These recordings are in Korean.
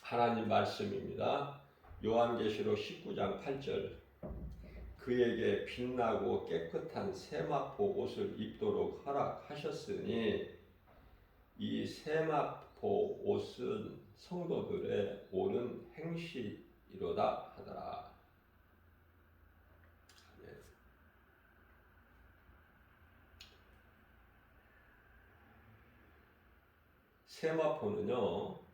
하나님 말씀입니다. 요한계시록 19장 8절. 그에게 빛나고 깨끗한 세마포 옷을 입도록 허락하셨으니 이 세마포 옷은 성도들의 옳은 행실이로다 하더라. 네. 세마포는요,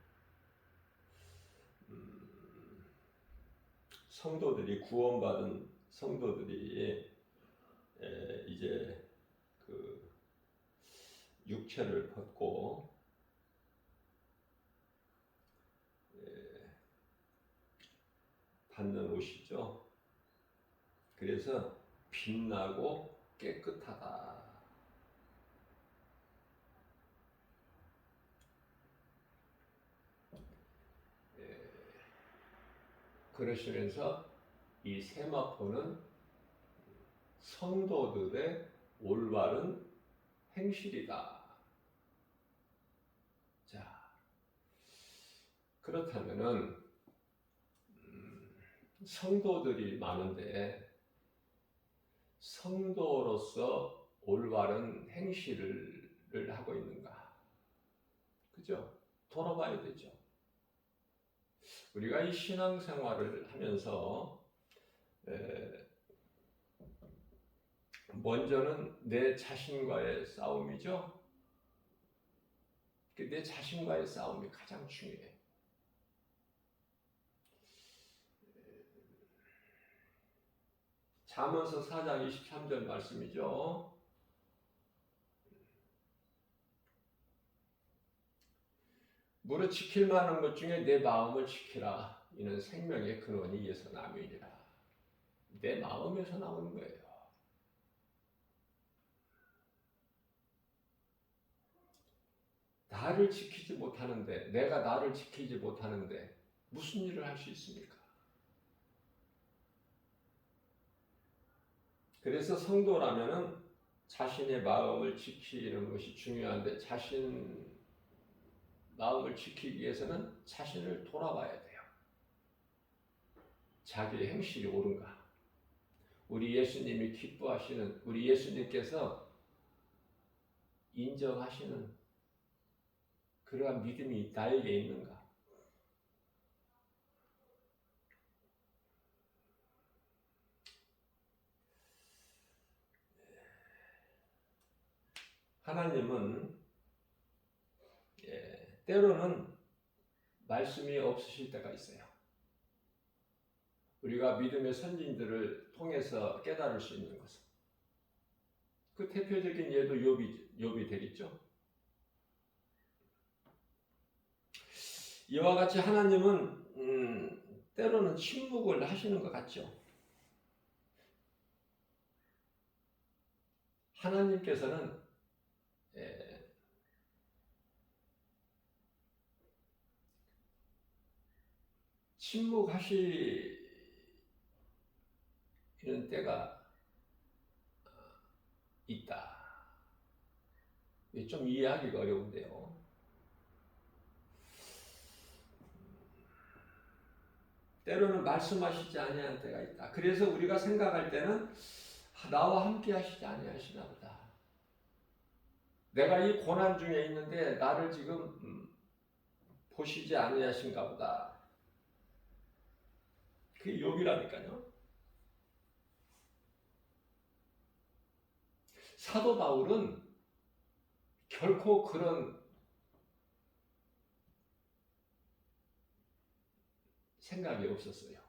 성도들이 구원받은 성도들이 이제 그 육체를 벗고 받는 옷이죠. 그래서 빛나고 깨끗하다. 그러시면서 이 세마포는 성도들의 올바른 행실이다. 자, 그렇다면은 성도들이 많은데 성도로서 올바른 행실을 하고 있는가? 그죠? 돌아봐야 되죠. 우리가 이 신앙생활을 하면서 먼저는 내 자신과의 싸움이죠. 내 자신과의 싸움이 가장 중요해. 잠언서 4장 23절 말씀이죠. 무릇 지킬 만한 것 중에 내 마음을 지키라. 이는 생명의 근원이 이에서 나므니라. 내 마음에서 나오는 거예요. 나를 지키지 못하는데, 내가 나를 지키지 못하는데 무슨 일을 할 수 있습니까? 그래서 성도라면은 자신의 마음을 지키는 것이 중요한데, 자신 마음을 지키기 위해서는 자신을 돌아봐야 돼요. 자기의 행실이 옳은가? 우리 예수님이 기뻐하시는, 우리 예수님께서 인정하시는 그러한 믿음이 나에게 있는가? 하나님은 때로는 말씀이 없으실 때가 있어요. 우리가 믿음의 선진들을 통해서 깨달을 수 있는 것은, 그 대표적인 예도 욥이 되겠죠. 이와 같이 하나님은 때로는 침묵을 하시는 것 같죠. 하나님께서는 침묵하시는 때가 있다. 좀 이해하기가 어려운데요. 때로는 말씀하시지 아니하는 때가 있다. 그래서 우리가 생각할 때는 나와 함께 하시지 아니하시나 보다. 내가 이 고난 중에 있는데 나를 지금 보시지 아니하신가 보다. 그게 욥이라니까요. 사도 바울은 결코 그런 생각이 없었어요.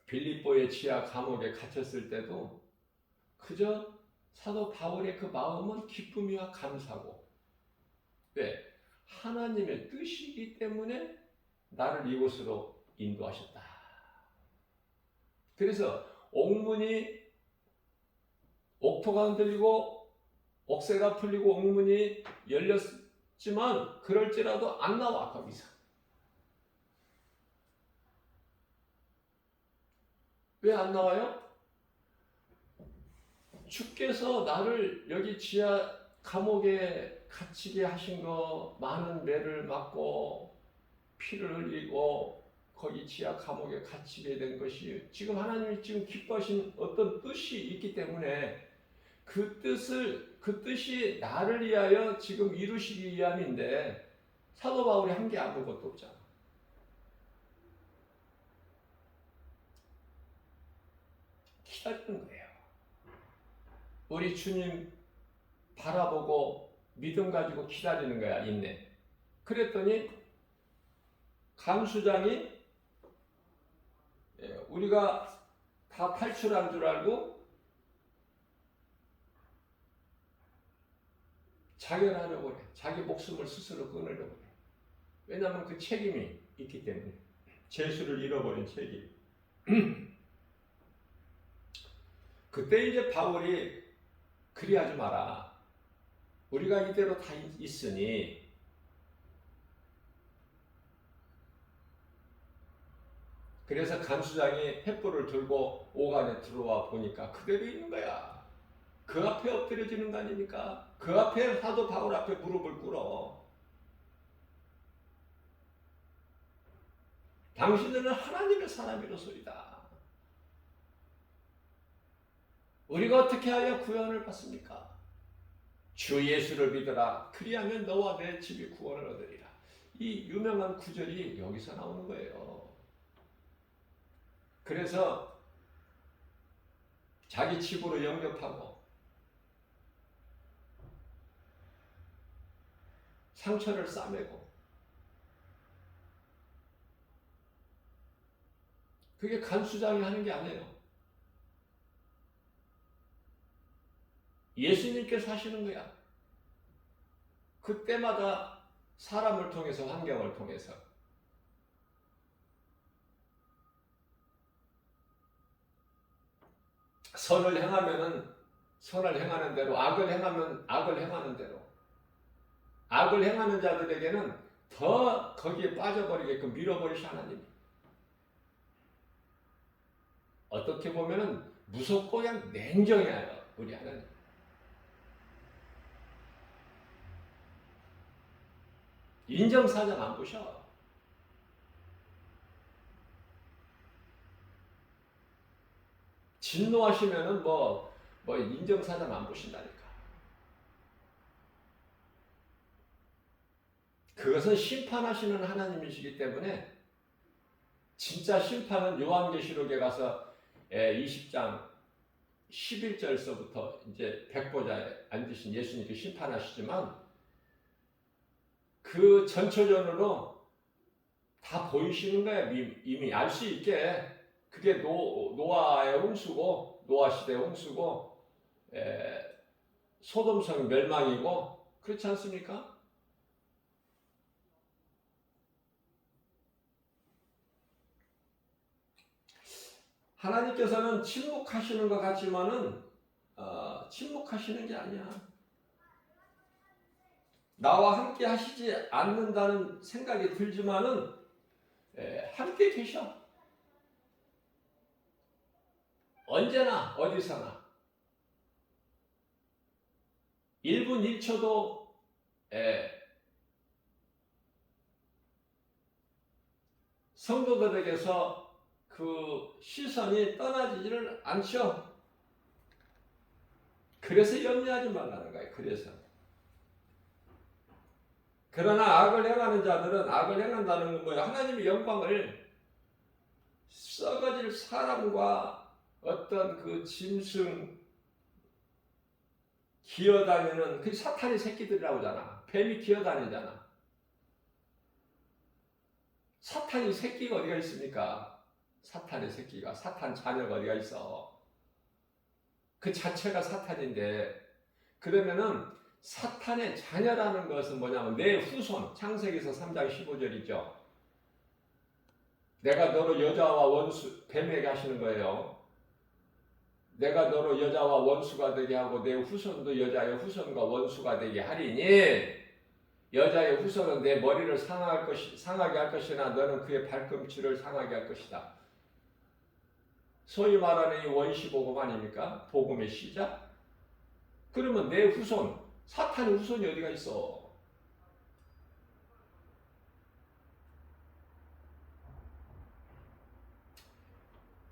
빌립보의 지하 감옥에 갇혔을 때도 그저 사도 바울의 그 마음은 기쁨이와 감사고, 왜? 하나님의 뜻이기 때문에 나를 이곳으로 인도하셨다. 그래서 옥토가 흔들리고 옥새가 풀리고 옥문이 열렸지만 그럴지라도 안 나와, 거기서. 왜 안 나와요? 주께서 나를 여기 지하 감옥에 갇히게 하신 거 많은 매를 맞고 피를 흘리고 거기 지하 감옥에 갇히게 된 것이 지금 하나님이 지금 기뻐하신 어떤 뜻이 있기 때문에 그 뜻이 나를 위하여 지금 이루시기 위함인데 사도 바울이 한 게 아무것도 없잖아. 기다리는 거예요. 우리 주님 바라보고 믿음 가지고 기다리는 거야, 인내. 그랬더니 감수장이 우리가 다 탈출한 줄 알고 자결하려고 해. 자기 목숨을 스스로 끊으려고 해. 왜냐하면 그 책임이 있기 때문에. 재수를 잃어버린 책임. 그때 이제 바울이 그리하지 마라. 우리가 이대로 다 있으니 그래서 간수장이 횃불을 들고 오간에 들어와 보니까 그대로 있는 거야. 그 앞에 엎드려지는 거 아닙니까? 그 앞에 사도 바울 앞에 무릎을 꿇어. 당신들은 하나님의 사람이로소이다. 우리가 어떻게 하여 구원을 받습니까? 주 예수를 믿어라. 그리하면 너와 내 집이 구원을 얻으리라. 이 유명한 구절이 여기서 나오는 거예요. 그래서 자기 집으로 영접하고 상처를 싸매고 그게 간수장이 하는 게 아니에요. 예수님께서 하시는 거야. 그때마다 사람을 통해서 환경을 통해서 선을 행하면은 선을 행하는 대로 악을 행하면 악을 행하는 대로 악을 행하는 자들에게는 더 거기에 빠져버리게끔 밀어버리시 하나님이. 어떻게 보면은 무섭고 그냥 냉정해요. 우리 하나님. 인정사정 안 보셔. 진노하시면은 뭐 인정사정 안 보신다니까. 그것은 심판하시는 하나님이시기 때문에 진짜 심판은 요한계시록에 가서 20장 11절서부터 이제 백보자에 앉으신 예수님께 심판하시지만 그 전초전으로 다 보이시는 거예요. 이미 알 수 있게. 그게 노아의 홍수고 노아 시대의 홍수고 소돔성 멸망이고 그렇지 않습니까? 하나님께서는 침묵하시는 것 같지만은 침묵하시는 게 아니야. 나와 함께 하시지 않는다는 생각이 들지만은 함께 계셔. 언제나 어디서나 1분 1초도 성도들에게서 그 시선이 떠나지를 않죠. 그래서 염려하지 말라는 거예요. 그래서. 그러나 악을 행하는 자들은 악을 행한다는 건 뭐예요? 하나님의 영광을 썩어질 사람과 어떤 그 짐승 기어다니는 그 사탄의 새끼들이라고 하잖아. 뱀이 기어다니잖아. 사탄의 새끼가 어디가 있습니까? 사탄의 새끼가, 사탄 자녀가 어디가 있어? 그 자체가 사탄인데, 그러면은 사탄의 자녀라는 것은 뭐냐면 내 후손, 창세기서 3장 15절이죠. 내가 너로 여자와 원수, 뱀에게 하시는 거예요. 내가 너로 여자와 원수가 되게 하고 내 후손도 여자의 후손과 원수가 되게 하리니 여자의 후손은 내 머리를 상하게 할 것이나 너는 그의 발꿈치를 상하게 할 것이다. 소위 말하는 이 원시복음 아닙니까? 복음의 시작? 그러면 내 후손, 사탄의 후손이 어디가 있어?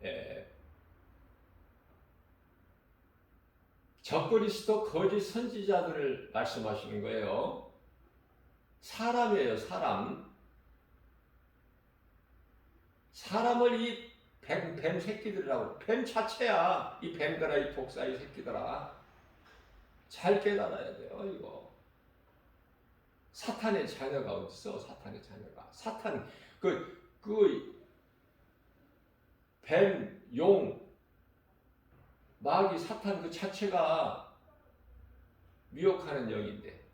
예. 적그리스도 거짓 선지자들을 말씀하시는 거예요. 사람이에요, 사람. 사람을 이 뱀 새끼들이라고. 뱀 자체야. 이 뱀들아, 이 독사의 새끼들아. 잘 깨달아야 돼요, 이거. 사탄의 자녀가 어딨어, 사탄의 자녀가. 사탄, 뱀, 용, 마귀, 사탄 그 자체가 미혹하는 영인데.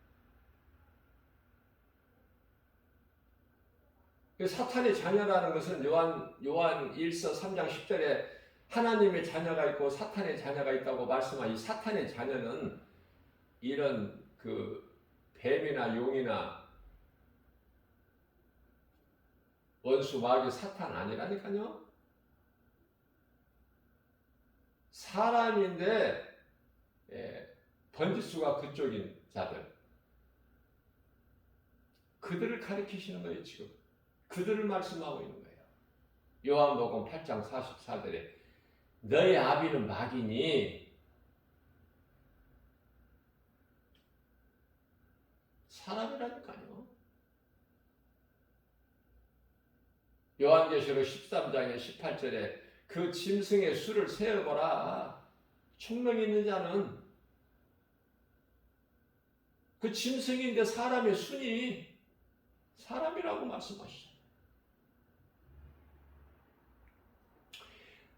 사탄의 자녀라는 것은 요한 1서 3장 10절에 하나님의 자녀가 있고 사탄의 자녀가 있다고 말씀한 이 사탄의 자녀는 이런 그 뱀이나 용이나 원수 마귀 사탄 아니라니까요. 사람인데 번지수가 그쪽인 자들, 그들을 가리키시는 거예요. 지금 그들을 말씀하고 있는 거예요. 요한복음 8장 44절에 너의 아비는 마귀니 사람이라니까요. 요한계시록 13장의 18절에 그 짐승의 수를 세어보라. 총명이 있는 자는 그 짐승인데 사람의 순이 사람이라고 말씀하시죠.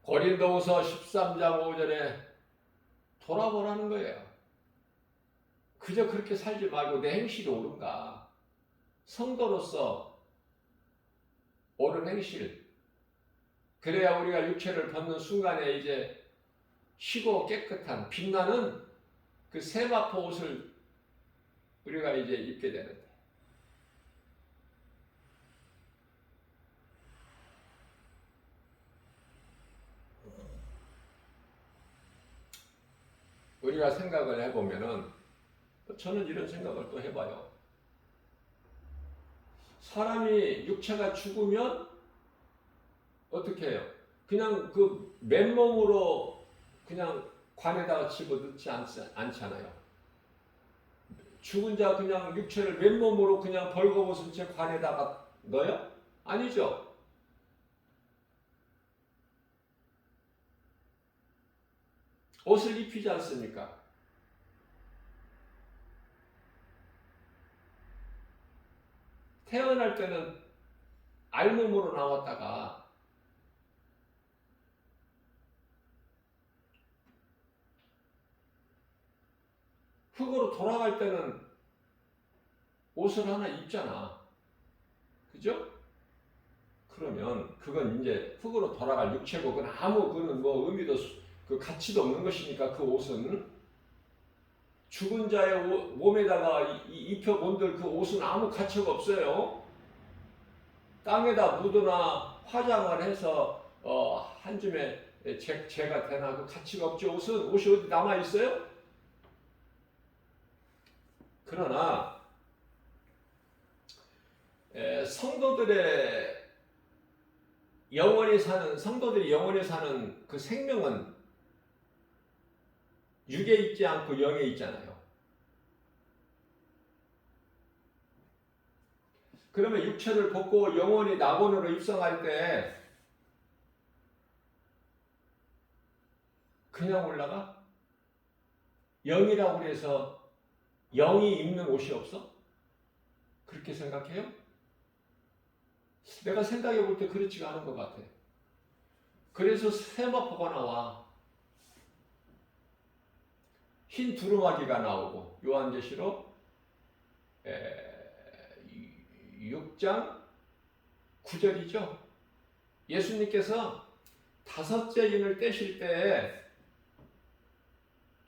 고린도후서 13장 5절에 돌아보라는 거예요. 그저 그렇게 살지 말고 내 행실이 옳은가. 성도로서 옳은 행실. 그래야 우리가 육체를 벗는 순간에 이제 희고 깨끗한 빛나는 그 세마포 옷을 우리가 이제 입게 되는데. 우리가 생각을 해보면은, 저는 이런 생각을 또 해봐요. 사람이 육체가 죽으면 어떻게 해요? 그냥 그 맨몸으로 그냥 관에다가 집어넣지 않잖아요. 죽은 자 그냥 육체를 맨몸으로 그냥 벌거벗은 채 관에다가 넣어요? 아니죠. 옷을 입히지 않습니까? 태어날 때는 알몸으로 나왔다가 흙으로 돌아갈 때는 옷을 하나 입잖아. 그죠? 그러면 그건 이제 흙으로 돌아갈 육체고 그건 그는 뭐 의미도 그 가치도 없는 것이니까 그 옷은 죽은 자의 몸에다가 입혀본들 그 옷은 아무 가치가 없어요. 땅에다 묻거나 화장을 해서 한 줌에 재가 되나 그 가치가 없죠. 옷이 어디 남아 있어요? 그러나 성도들이 영원히 사는 그 생명은 육에 있지 않고 영에 있잖아요. 그러면 육체를 벗고 영원히 낙원으로 입성할 때 그냥 올라가? 영이라고 해서 영이 입는 옷이 없어? 그렇게 생각해요? 내가 생각해 볼 때 그렇지가 않은 것 같아. 그래서 세마포가 나와. 흰 두루마기가 나오고 요한계시록 6장 9절이죠. 예수님께서 5째 인을 떼실 때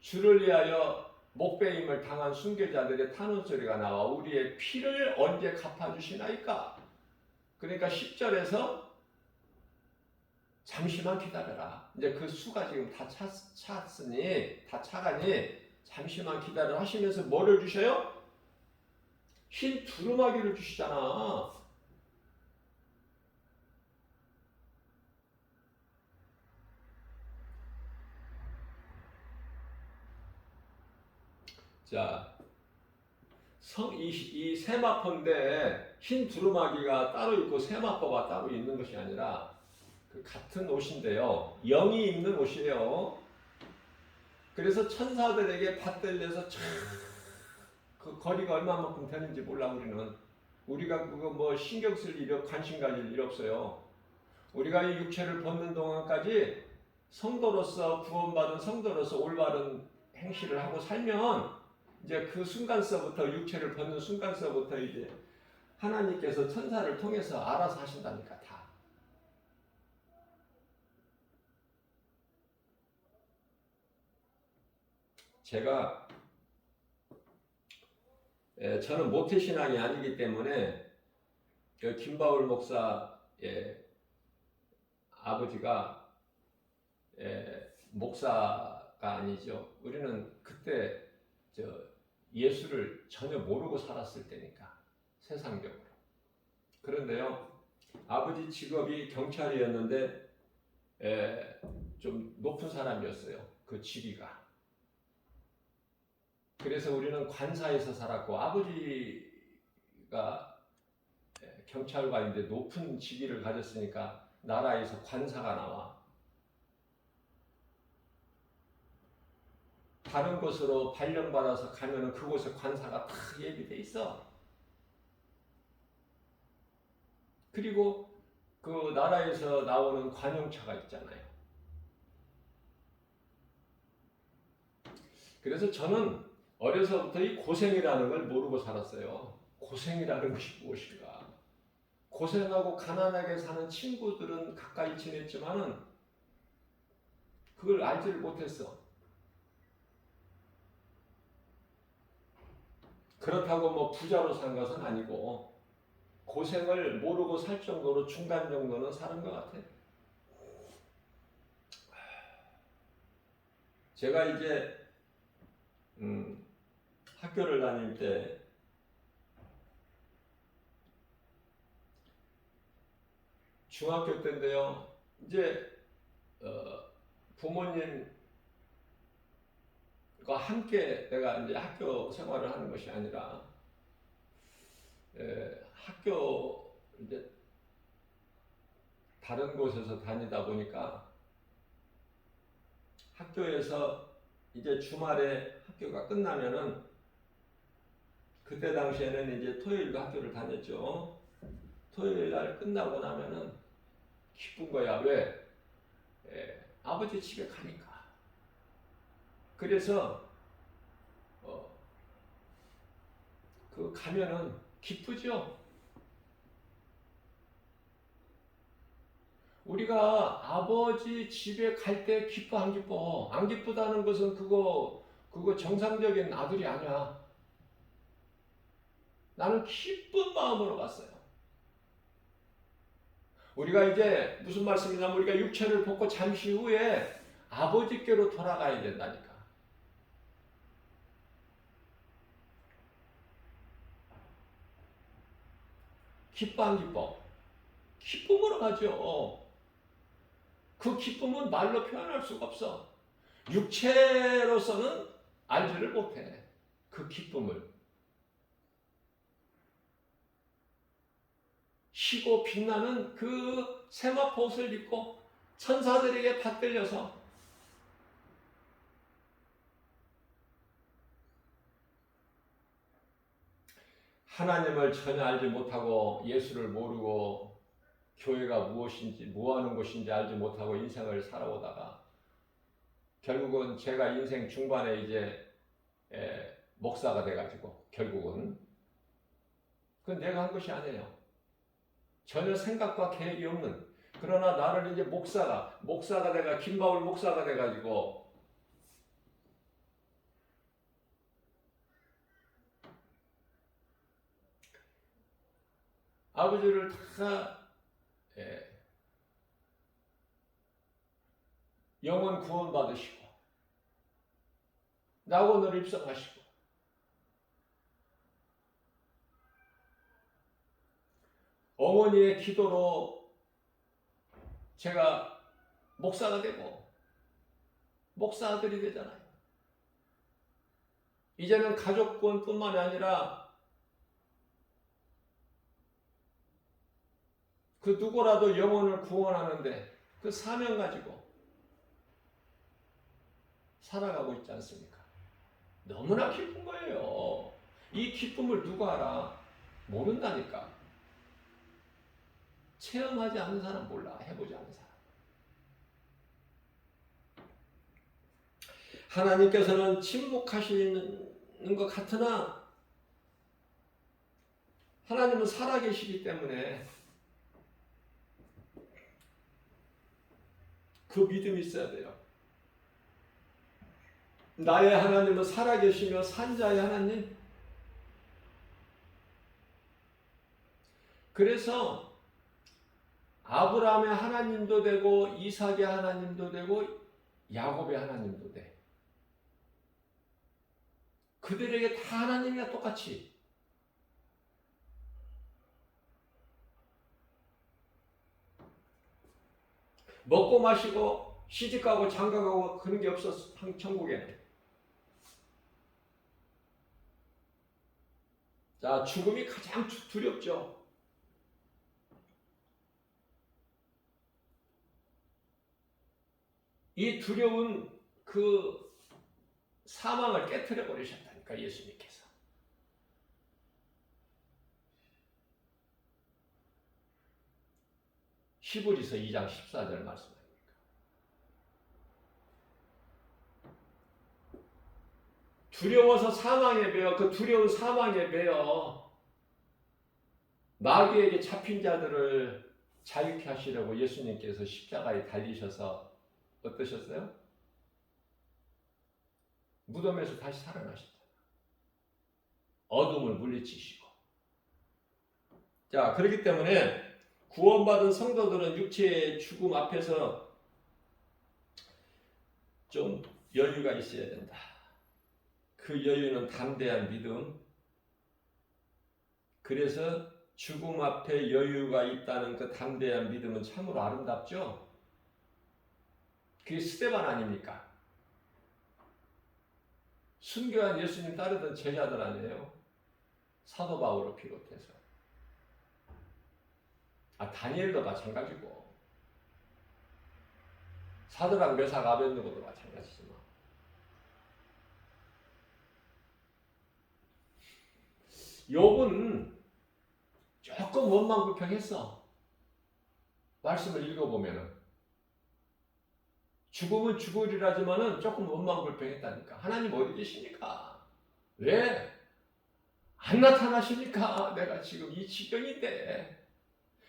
주를 위하여 목배임을 당한 순교자들의 탄원 소리가 나와 우리의 피를 언제 갚아주시나이까. 그러니까 10절에서 잠시만 기다려라. 이제 그 수가 지금 다 차가니 잠시만 기다려 하시면서 뭐를 주셔요? 흰 두루마기를 주시잖아. 자, 이 세마포인데 흰 두루마기가 따로 있고 세마포가 따로 있는 것이 아니라 그 같은 옷인데요. 영이 입는 옷이에요. 그래서 천사들에게 받들려서 그 거리가 얼마만큼 되는지 몰라 우리가 그거 뭐 신경 쓸 일, 관심 가질 일 없어요. 우리가 이 육체를 벗는 동안까지 성도로서 구원받은 성도로서 올바른 행실을 하고 살면 이제 그 순간서부터 육체를 벗는 순간서부터 이제 하나님께서 천사를 통해서 알아서 하신다니까 다. 제가 저는 모태신앙이 아니기 때문에 그 김바울 목사의 아버지가 목사가 아니죠. 우리는 그때 예수를 전혀 모르고 살았을 때니까 세상적으로. 그런데요, 아버지 직업이 경찰이었는데 좀 높은 사람이었어요. 그 직위가. 그래서 우리는 관사에서 살았고 아버지가 경찰관인데 높은 직위를 가졌으니까 나라에서 관사가 나와. 다른 곳으로 발령받아서 가면은 그곳에 관사가 다 예비돼 있어. 그리고 그 나라에서 나오는 관용차가 있잖아요. 그래서 저는 어려서부터 이 고생이라는 걸 모르고 살았어요. 고생이라는 것이 무엇인가? 고생하고 가난하게 사는 친구들은 가까이 지냈지만은 그걸 알지를 못했어. 그렇다고 뭐 부자로 산 것은 아니고 고생을 모르고 살 정도로 중간 정도는 사는 것 같아. 제가 이제 학교를 다닐 때 중학교 때인데요. 이제 부모님과 함께 내가 이제 학교 생활을 하는 것이 아니라 학교 이제 다른 곳에서 다니다 보니까 학교에서 이제 주말에 학교가 끝나면은 그때 당시에는 이제 토요일도 학교를 다녔죠. 토요일 날 끝나고 나면은 기쁜 거야. 왜? 아버지 집에 가니까. 그래서 그 가면은 기쁘죠. 우리가 아버지 집에 갈 때 기뻐 안 기뻐? 안 기쁘다는 것은 그거 정상적인 아들이 아니야. 나는 기쁜 마음으로 갔어요. 우리가 이제 무슨 말씀이냐면 우리가 육체를 벗고 잠시 후에 아버지께로 돌아가야 된다니까. 기뻐 안 기뻐? 기쁨으로 가죠. 그 기쁨은 말로 표현할 수가 없어. 육체로서는 알지를 못해. 그 기쁨을. 희고 빛나는 그 세마포 옷을 입고 천사들에게 받들려서 하나님을 전혀 알지 못하고 예수를 모르고 교회가 무엇인지 뭐하는 곳인지 알지 못하고 인생을 살아오다가 결국은 제가 인생 중반에 이제 목사가 돼가지고 결국은 그건 내가 한 것이 아니에요. 전혀 생각과 계획이 없는. 그러나 나를 이제 목사가 돼가 김바울 목사가 돼가지고 아버지를 다 영혼 구원 받으시고 낙원으로 입성하시고 어머니의 기도로 제가 목사가 되고 목사 아들이 되잖아요. 이제는 가족권뿐만 아니라 그 누구라도 영혼을 구원하는데 그 사명 가지고 살아가고 있지 않습니까? 너무나 기쁜 거예요. 이 기쁨을 누가 알아? 모른다니까. 체험하지 않는 사람 몰라. 해보지 않는 사람. 하나님께서는 침묵하시는 것 같으나 하나님은 살아계시기 때문에 그 믿음이 있어야 돼요. 나의 하나님은 살아계시며 산자의 하나님. 그래서 아브라함의 하나님도 되고 이삭의 하나님도 되고 야곱의 하나님도 돼. 그들에게 다 하나님이야 똑같이. 먹고 마시고 시집가고 장가가고 그런 게 없었어. 천국에는. 자, 죽음이 가장 두렵죠. 이 두려운 그 사망을 깨트려 버리셨다니까 예수님께서. 히브리서 2장 14절 말씀합니다. 두려워서 사망에 매여 그 두려운 사망에 매여 마귀에게 잡힌 자들을 자유케 하시려고 예수님께서 십자가에 달리셔서 어떠셨어요? 무덤에서 다시 살아나셨다. 어둠을 물리치시고. 자, 그렇기 때문에 구원받은 성도들은 육체의 죽음 앞에서 좀 여유가 있어야 된다. 그 여유는 담대한 믿음. 그래서 죽음 앞에 여유가 있다는 그 담대한 믿음은 참으로 아름답죠? 그게 스데반 아닙니까? 순교한 예수님 따르던 제자들 아니에요? 사도 바울을 비롯해서. 다니엘도 마찬가지고. 사드락 메삭 아벳느고도 마찬가지지만. 욥은 조금 원망불평했어. 말씀을 읽어보면은. 죽음은 죽으리라지만은 조금 원망불평했다니까. 하나님 어디 계십니까? 왜 안 나타나십니까? 내가 지금 이 지경인데.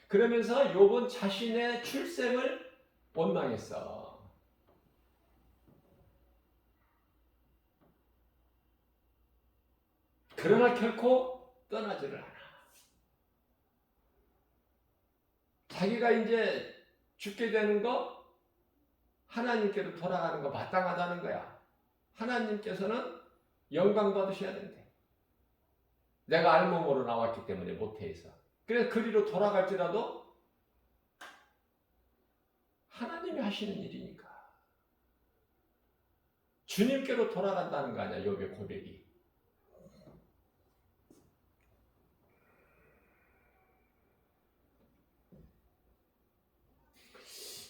그러면서 욥은 자신의 출생을 원망했어. 그러나 결코 떠나지를 않아. 자기가 이제 죽게 되는 거 하나님께로 돌아가는 거 마땅하다는 거야. 하나님께서는 영광 받으셔야 된대. 내가 알몸으로 나왔기 때문에 모태에서. 그래서 그리로 돌아갈지라도 하나님이 하시는 일이니까. 주님께로 돌아간다는 거 아니야, 욥의 고백이.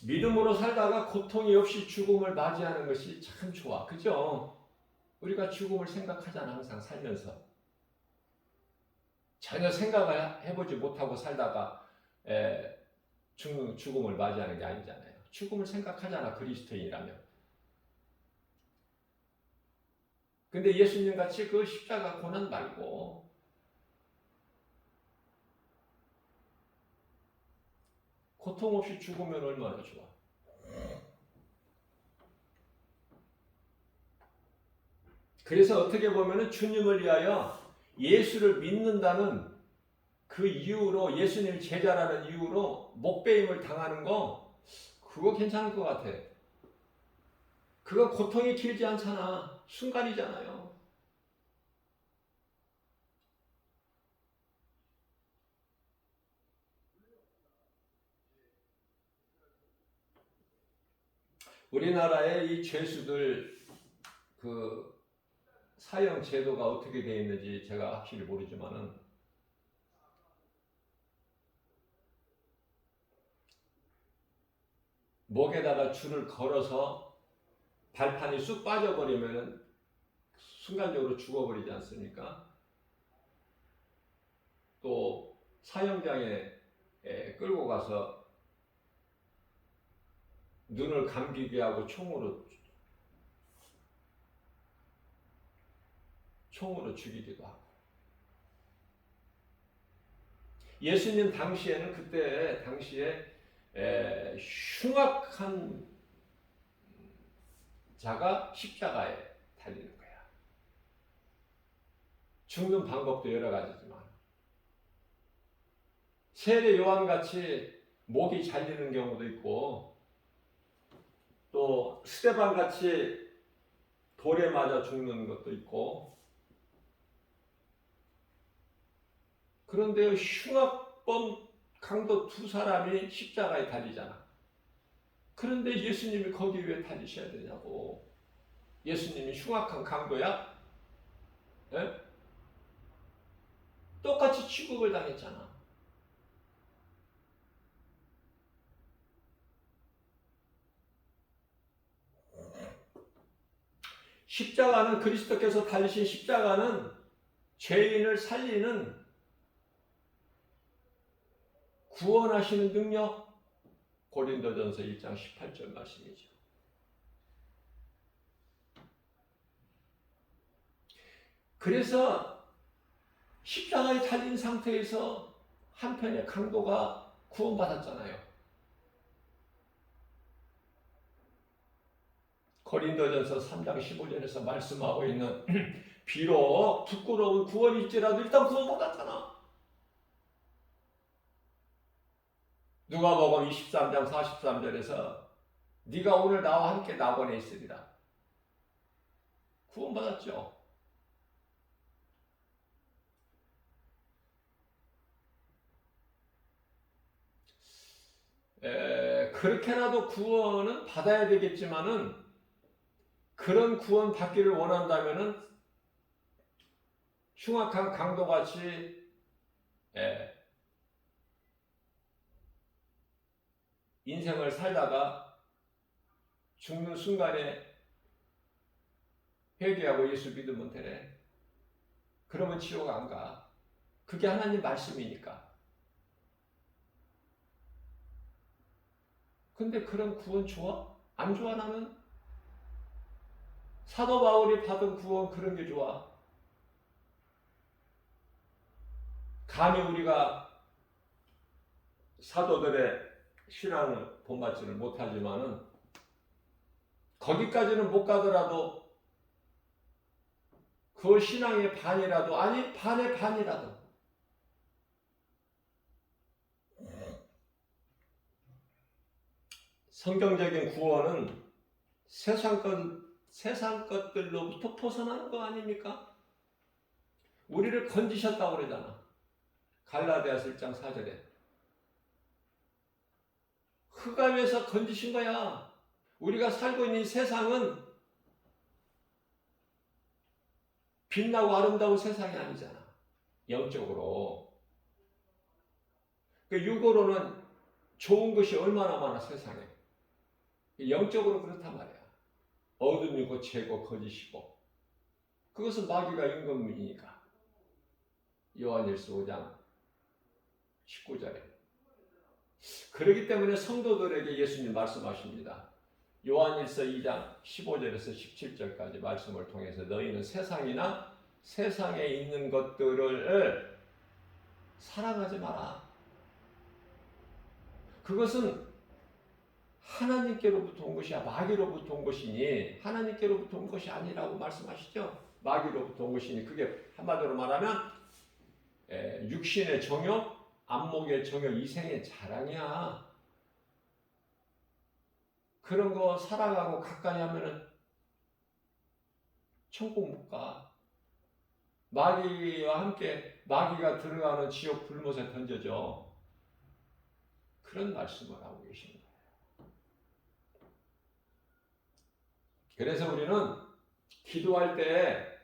믿음으로 살다가 고통이 없이 죽음을 맞이하는 것이 참 좋아. 그죠? 우리가 죽음을 생각하잖아, 항상 살면서. 전혀 생각을 해보지 못하고 살다가 죽음을 맞이하는 게 아니잖아요. 죽음을 생각하잖아, 그리스도인이라면. 근데 예수님 같이 그 십자가 고난 말고 고통 없이 죽으면 얼마나 좋아. 그래서 어떻게 보면 주님을 위하여 예수를 믿는다는 그 이유로, 예수님 제자라는 이유로 목배임을 당하는 거, 그거 괜찮을 것 같아. 그거 고통이 길지 않잖아. 순간이잖아요. 우리나라의 이 죄수들 그 사형 제도가 어떻게 되어 있는지 제가 확실히 모르지만은 목에다가 줄을 걸어서 발판이 쑥 빠져버리면 순간적으로 죽어버리지 않습니까? 또 사형장에 끌고 가서 눈을 감기게 하고 총으로 죽이기도 하고. 예수님 당시에는 그때 당시에 흉악한 자가 십자가에 달리는 거야. 죽는 방법도 여러 가지지만 세례 요한같이 목이 잘리는 경우도 있고 또 스데반같이 돌에 맞아 죽는 것도 있고 그런데 흉악범 강도 두 사람이 십자가에 달리잖아. 그런데 예수님이 거기 왜 달리셔야 되냐고. 예수님이 흉악한 강도야? 에? 똑같이 취급을 당했잖아. 십자가는 그리스도께서 달리신 십자가는 죄인을 살리는 구원하시는 능력, 고린도전서 1장 18절 말씀이죠. 그래서 십자가에 달린 상태에서 한편의 강도가 구원받았잖아요. 고린도전서 3장 15절에서 말씀하고 있는 비록 부끄러운 구원일지라도 일단 구원받았잖아. 누가복음 23장 43절에서 네가 오늘 나와 함께 낙원에 있으리라. 구원받았죠. 그렇게라도 구원은 받아야 되겠지만은 그런 구원 받기를 원한다면은 흉악한 강도같이 인생을 살다가 죽는 순간에 회개하고 예수 믿으면 되래. 그러면 지옥 안 가. 그게 하나님 말씀이니까. 근데 그런 구원 좋아? 안 좋아 나는? 사도 바울이 받은 구원 그런 게 좋아. 감히 우리가 사도들의 신앙을 본받지를 못하지만은 거기까지는 못 가더라도 그 신앙의 반이라도 아니 반의 반이라도 성경적인 구원은 세상 것들로부터 벗어나는 거 아닙니까? 우리를 건지셨다고 그러잖아. 갈라디아서 1장 4절에 흑암에서 건지신 거야. 우리가 살고 있는 세상은 빛나고 아름다운 세상이 아니잖아. 영적으로. 육으로는 좋은 것이 얼마나 많아 세상에. 영적으로 그렇단 말이야. 어둠이고 죄고 거짓이고 그것은 마귀가 임금이니까. 요한일서 5장 19절에 그렇기 때문에 성도들에게 예수님 말씀하십니다. 요한일서 2장 15절에서 17절까지 말씀을 통해서 너희는 세상이나 세상에 있는 것들을 사랑하지 마라. 그것은 하나님께로부터 온 것이야. 마귀로부터 온 것이니 하나님께로부터 온 것이 아니라고 말씀하시죠. 마귀로부터 온 것이니 그게 한마디로 말하면 육신의 정욕, 안목의 정욕, 이생의 자랑이야. 그런 거 살아가고 가까이 하면은 천국 못 가. 마귀와 함께 마귀가 들어가는 지옥 불못에 던져져. 그런 말씀을 하고 계시는 거예요. 그래서 우리는 기도할 때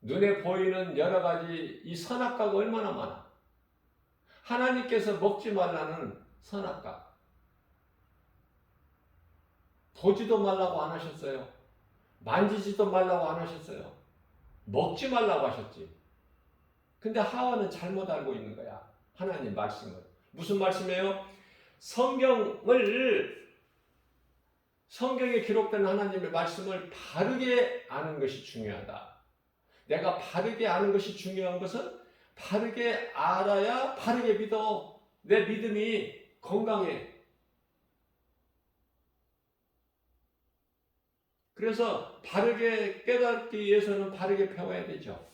눈에 보이는 여러 가지 이 선악과가 얼마나 많아. 하나님께서 먹지 말라는 선악과. 보지도 말라고 안 하셨어요. 만지지도 말라고 안 하셨어요. 먹지 말라고 하셨지. 근데 하와는 잘못 알고 있는 거야. 하나님 말씀을. 무슨 말씀이에요? 성경에 기록된 하나님의 말씀을 바르게 아는 것이 중요하다. 내가 바르게 아는 것이 중요한 것은 바르게 알아야 바르게 믿어. 내 믿음이 건강해. 그래서 바르게 깨닫기 위해서는 바르게 배워야 되죠.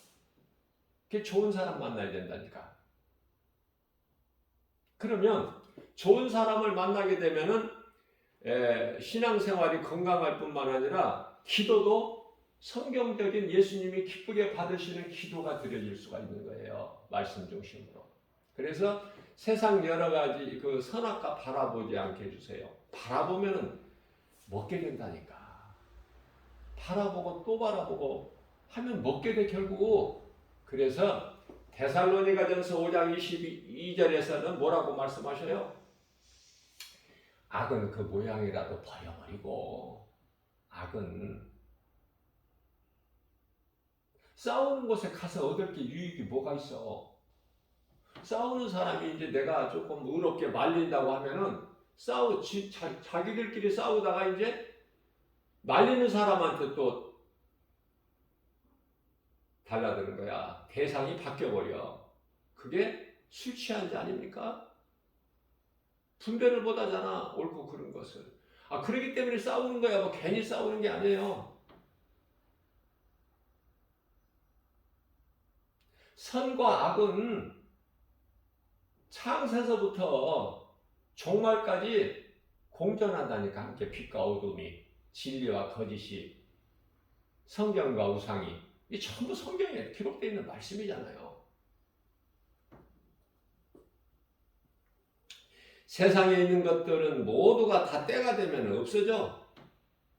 그게 좋은 사람 만나야 된다니까. 그러면 좋은 사람을 만나게 되면은 신앙생활이 건강할 뿐만 아니라 기도도 성경적인 예수님이 기쁘게 받으시는 기도가 드려질 수가 있는 거예요. 말씀 중심으로. 그래서 세상 여러 가지 그 선악과 바라보지 않게 해주세요. 바라보면은 먹게 된다니까. 바라보고 또 바라보고 하면 먹게 돼 결국. 그래서 데살로니가전서 5장 22절에서는 뭐라고 말씀하셔요? 악은 그 모양이라도 버려버리고, 악은 싸우는 곳에 가서 얻을 게 유익이 뭐가 있어? 싸우는 사람이 이제 내가 조금 의롭게 말린다고 하면은 자기들끼리 싸우다가 이제 말리는 사람한테 또 달라드는 거야. 대상이 바뀌어버려. 그게 술 취한 자 아닙니까? 분별을 못하잖아. 옳고 그른 것을. 그러기 때문에 싸우는 거야. 뭐 괜히 싸우는 게 아니에요. 선과 악은 창세서부터 종말까지 공존한다니까. 함께 빛과 어둠이, 진리와 거짓이, 성경과 우상이. 이 전부 성경에 기록되어 있는 말씀이잖아요. 세상에 있는 것들은 모두가 다 때가 되면 없어져.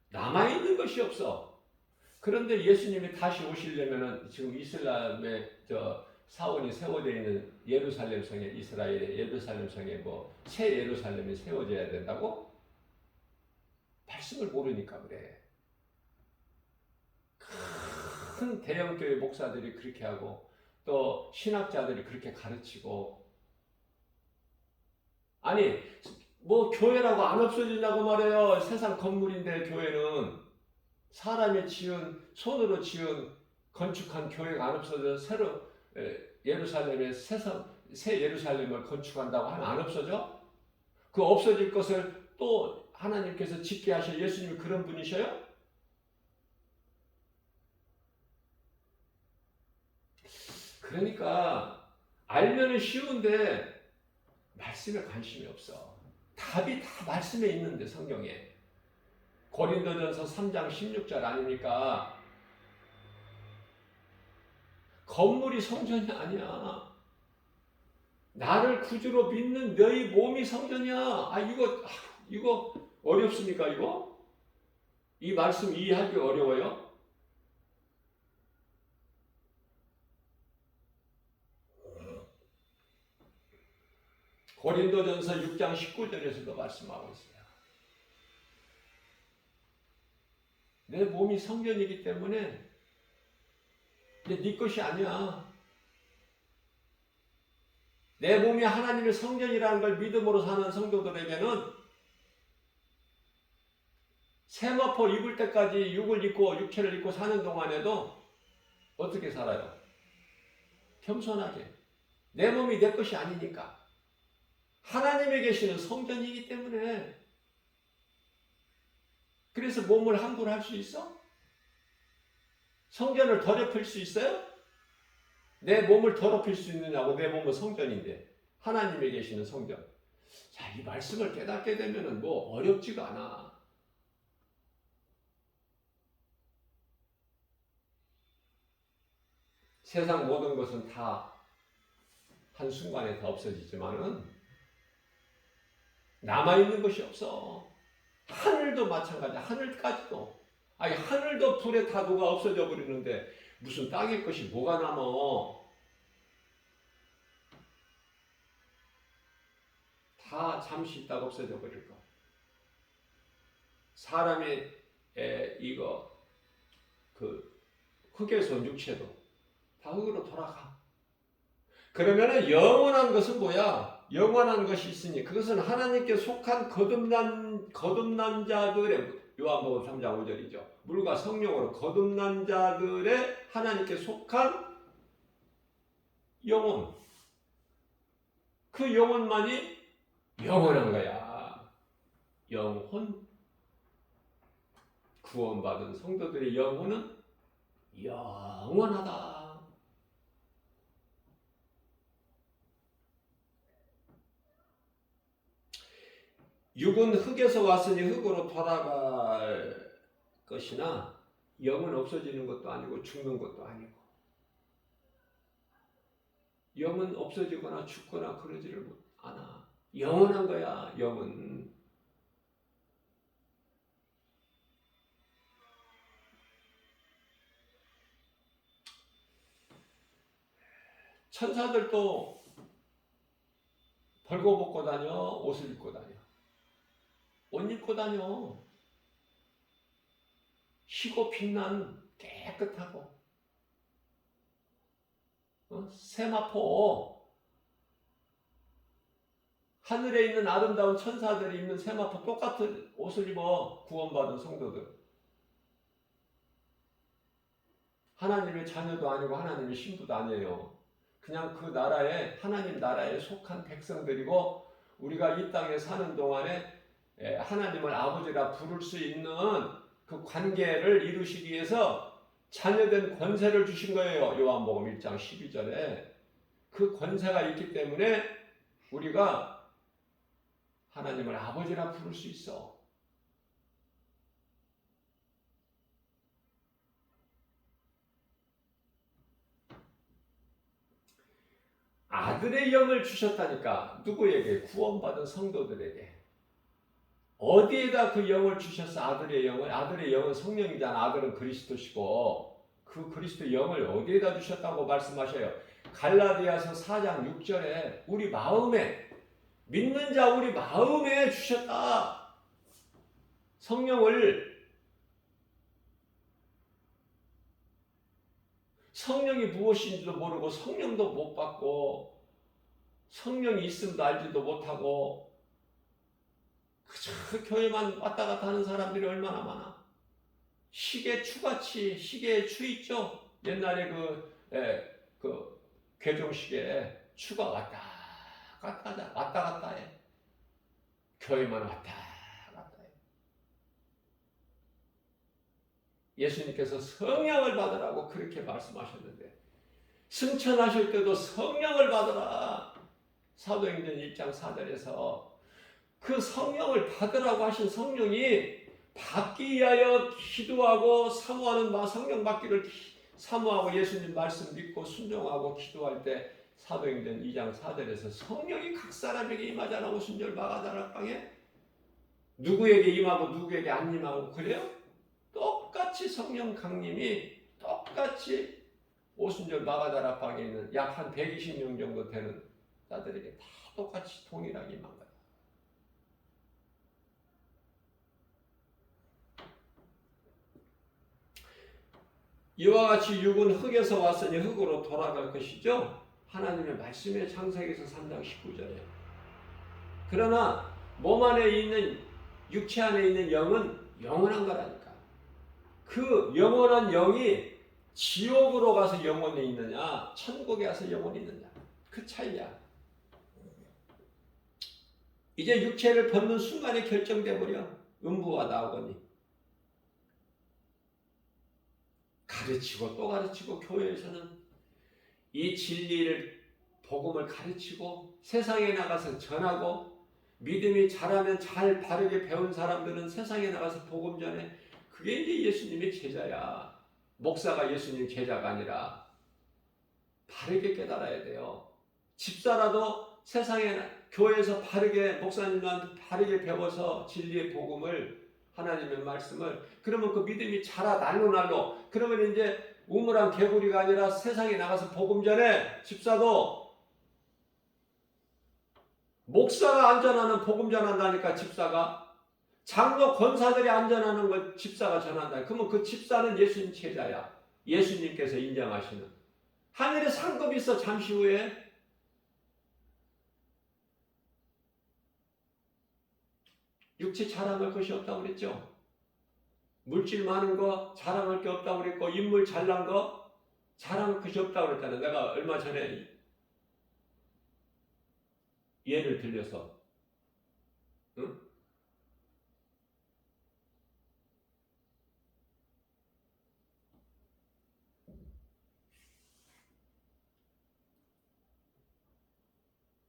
남아있는 것이 없어. 그런데 예수님이 다시 오시려면 지금 이슬람의 사원이 세워져 있는 예루살렘 성에, 이스라엘의 예루살렘 성에 새 예루살렘이 세워져야 된다고? 말씀을 모르니까 그래. 큰 대형교회 목사들이 그렇게 하고 또 신학자들이 그렇게 가르치고, 아니 교회라고 안 없어진다고 말해요. 세상 건물인데 교회는 사람이 손으로 지은 건축한 교회가 안 없어져. 새로 예루살렘에 새 예루살렘을 건축한다고 하면 안 없어져? 그 없어질 것을 또 하나님께서 짓게 하셔. 예수님이 그런 분이셔요? 그러니까 알면은 쉬운데 말씀에 관심이 없어. 답이 다 말씀에 있는데, 성경에. 고린도전서 3장 16절 아닙니까? 건물이 성전이 아니야. 나를 구주로 믿는 너희 몸이 성전이야. 이거 어렵습니까, 이거? 이 말씀 이해하기 어려워요? 고린도전서 6장 19절에서도 말씀하고 있어요. 내 몸이 성전이기 때문에 네 것이 아니야. 내 몸이 하나님의 성전이라는 걸 믿음으로 사는 성도들에게는 세마포 입을 때까지 육체를 입고 사는 동안에도 어떻게 살아요? 겸손하게. 내 몸이 내 것이 아니니까. 하나님에 계시는 성전이기 때문에. 그래서 몸을 함부로 할 수 있어? 성전을 더럽힐 수 있어요? 내 몸을 더럽힐 수 있느냐고. 내 몸은 성전인데. 하나님에 계시는 성전. 자, 이 말씀을 깨닫게 되면 어렵지가 않아. 세상 모든 것은 다 한순간에 다 없어지지만은 남아있는 것이 없어. 하늘도 마찬가지야. 하늘까지도. 아니 하늘도 불에 다 녹아 없어져 버리는데 무슨 땅의 것이 뭐가 남어. 다 잠시 있다가 없어져 버릴 거. 사람이 이거 그 흙에서 육체도 다 흙으로 돌아가. 그러면은 영원한 것은 뭐야? 영원한 것이 있으니 그것은 하나님께 속한 거듭난 자들의 요한복음 3장 5절이죠. 물과 성령으로 거듭난 자들의 하나님께 속한 영혼. 그 영혼만이 영원한 거야. 영혼. 구원받은 성도들의 영혼은 영원하다. 육은 흙에서 왔으니 흙으로 돌아갈 것이나 영은 없어지는 것도 아니고 죽는 것도 아니고 영은 없어지거나 죽거나 그러지를 않아. 영원한 거야. 영은. 천사들도 벌거벗고 다녀. 옷을 입고 다녀. 옷 입고 다녀. 희고 빛난 깨끗하고 세마포. 하늘에 있는 아름다운 천사들이 입는 세마포 똑같은 옷을 입어. 구원받은 성도들. 하나님의 자녀도 아니고 하나님의 신부도 아니에요. 그냥 그 나라에 하나님 나라에 속한 백성들이고 우리가 이 땅에 사는 동안에 하나님을 아버지라 부를 수 있는 그 관계를 이루시기 위해서 자녀된 권세를 주신 거예요. 요한복음 1장 12절에. 그 권세가 있기 때문에 우리가 하나님을 아버지라 부를 수 있어. 아들의 영을 주셨다니까. 누구에게? 구원받은 성도들에게. 어디에다 그 영을 주셨어? 아들의 영을. 아들의 영은 성령이잖아. 아들은 그리스도시고 그 그리스도 영을 어디에다 주셨다고 말씀하셔요? 갈라디아서 4장 6절에 우리 마음에, 믿는 자 우리 마음에 주셨다. 성령을. 성령이 무엇인지도 모르고 성령도 못 받고 성령이 있음도 알지도 못하고 그저 교회만 왔다 갔다 하는 사람들이 얼마나 많아. 시계 추같이, 시계에 추 있죠? 옛날에 그 괴종시계에 추가 왔다 갔다 해. 교회만 왔다 갔다 해. 예수님께서 성령을 받으라고 그렇게 말씀하셨는데 승천하실 때도 성령을 받으라. 사도행전 1장 4절에서 그 성령을 받으라고 하신 성령이 받기 위하여 기도하고 사모하는 바, 성령 받기를 사모하고 예수님 말씀 믿고 순종하고 기도할 때 사도행전 2장 4절에서 성령이 각 사람에게 임하지 않아 오순절 마가다락방에 누구에게 임하고 누구에게 안 임하고 그래요? 똑같이 성령 강림이 똑같이 오순절 마가다락방에 있는 약 한 120명 정도 되는 자들에게 다 똑같이 동일하게 임한 거예요. 이와 같이 육은 흙에서 왔으니 흙으로 돌아갈 것이죠. 하나님의 말씀에 창세기서 3장 19절에. 그러나 몸 안에 있는 육체 안에 있는 영은 영원한 거라니까. 그 영원한 영이 지옥으로 가서 영원히 있느냐 천국에 가서 영원히 있느냐 그 차이야. 이제 육체를 벗는 순간에 결정돼 버려. 음부와 나오거니. 가르치고 또 가르치고 교회에서는 이 진리를 복음을 가르치고 세상에 나가서 전하고 믿음이 자라면 잘 바르게 배운 사람들은 세상에 나가서 복음 전해. 그게 이제 예수님의 제자야. 목사가 예수님 제자가 아니라 바르게 깨달아야 돼요. 집사라도 세상에 교회에서 바르게 목사님한테 바르게 배워서 진리의 복음을 하나님의 말씀을 그러면 그 믿음이 자라 날로 그러면 이제 우물한 개구리가 아니라 세상에 나가서 복음 전에 집사도 목사가 안전하는 복음 전한다니까 집사가 장로 권사들이 안전하는 걸 집사가 전한다. 그러면 그 집사는 예수님 제자야. 예수님께서 인정하시는 하늘에 상급이 있어. 잠시 후에 육체 자랑할 것이 없다고 그랬죠. 물질 많은 거 자랑할 게 없다고 그랬고 인물 잘난 거 자랑할 것이 없다고 그랬잖아요. 내가 얼마 전에 예를 들려서 응?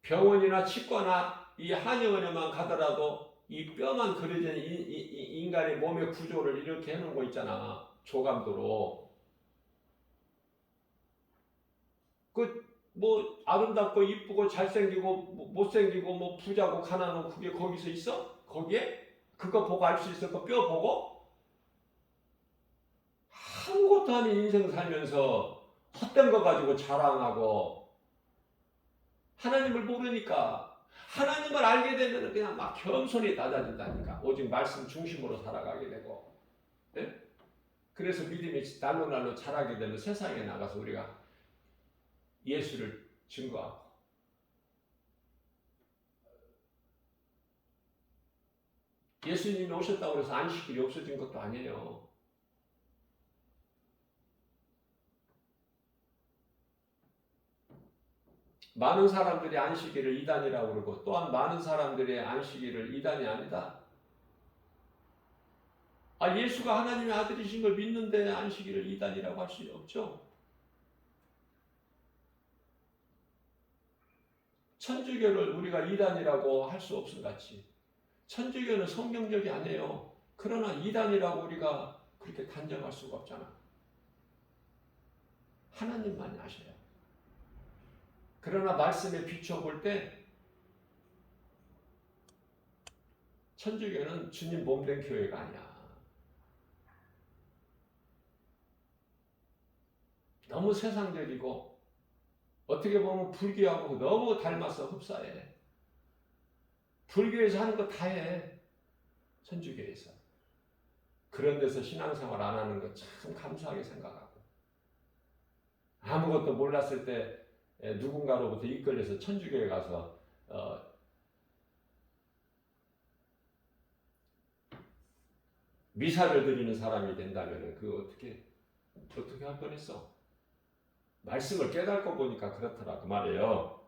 병원이나 치과나 이 한의원에만 가더라도 이 뼈만 그려진 인간의 몸의 구조를 이렇게 해놓은 거 있잖아. 조감도로. 뭐 아름답고 이쁘고 잘생기고 못생기고 뭐 부자고 가난하고 그게 거기서 있어? 거기에? 그거 보고 알 수 있어? 그 뼈 보고? 아무것도 아닌 인생 살면서 헛된 거 가지고 자랑하고 하나님을 모르니까 하나님을 알게 되면 그냥 막 겸손히 낮아진다니까. 오직 말씀 중심으로 살아가게 되고. 네? 그래서 믿음이 날로 자라게 되면 세상에 나가서 우리가 예수를 증거하고 예수님이 오셨다고 해서 안식일이 없어진 것도 아니에요. 많은 사람들이 안식일을 이단이라고 그러고 또한 많은 사람들이 안식일을 이단이 아니다. 예수가 하나님의 아들이신 걸 믿는데 안식일을 이단이라고 할 수 없죠. 천주교를 우리가 이단이라고 할 수 없음 같이 천주교는 성경적이 아니에요. 그러나 이단이라고 우리가 그렇게 단정할 수가 없잖아. 하나님만이 아셔요. 그러나 말씀에 비춰볼 때 천주교는 주님 몸된 교회가 아니야. 너무 세상적이고 어떻게 보면 불교하고 너무 닮아서 흡사해. 불교에서 하는 거 다 해. 천주교에서. 그런 데서 신앙생활 안 하는 거 참 감사하게 생각하고 아무것도 몰랐을 때 누군가로부터 이끌려서 천주교에 가서 미사를 드리는 사람이 된다면 그 어떻게 할 뻔했어. 말씀을 깨닫고 보니까 그렇더라 그 말이에요.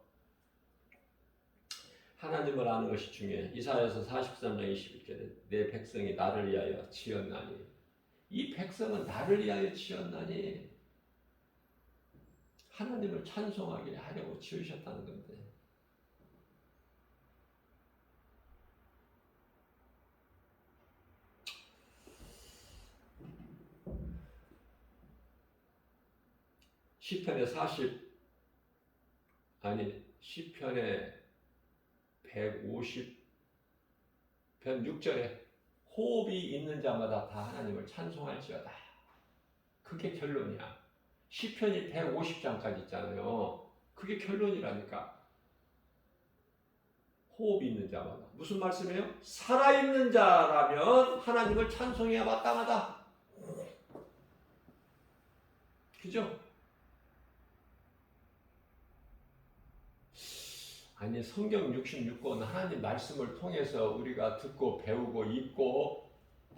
하나님을 아는 것이 중요해. 이사야서 43장 21절에 내 백성이 나를 위하여 지었나니 이 백성은 나를 위하여 지었나니 하나님을 찬송하게 하려고 지으셨다는 건데 시편의 150편 6절에 호흡이 있는 자마다 다 하나님을 찬송할지어다. 그게 결론이야. 시편이 150장까지 있잖아요. 그게 결론이라니까. 호흡이 있는 자마다. 무슨 말씀이에요? 살아있는 자라면 하나님을 찬송해야 마땅하다. 그죠? 아니 성경 66권 하나님 말씀을 통해서 우리가 듣고 배우고 읽고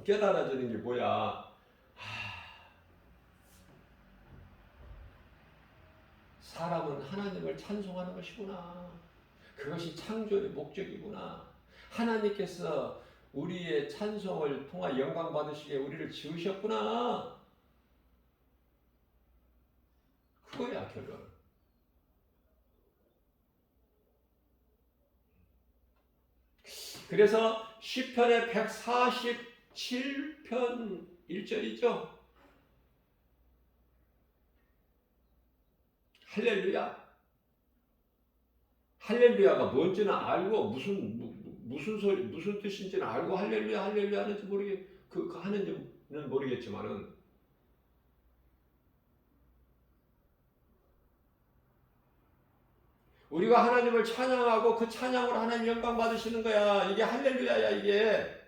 깨달아지는 게 뭐야? 사람은 하나님을 찬송하는 것이구나. 그것이 창조의 목적이구나. 하나님께서 우리의 찬송을 통하 영광 받으시게 우리를 지으셨구나. 그거야 결론. 그래서 시편의 147편 1절이죠. 할렐루야. 할렐루야가 뭔지는 알고 무슨 소리 무슨 뜻인지는 알고 할렐루야 하는지 하는지는 모르겠지만은 우리가 하나님을 찬양하고 그 찬양으로 하나님 영광 받으시는 거야. 이게 할렐루야야 이게.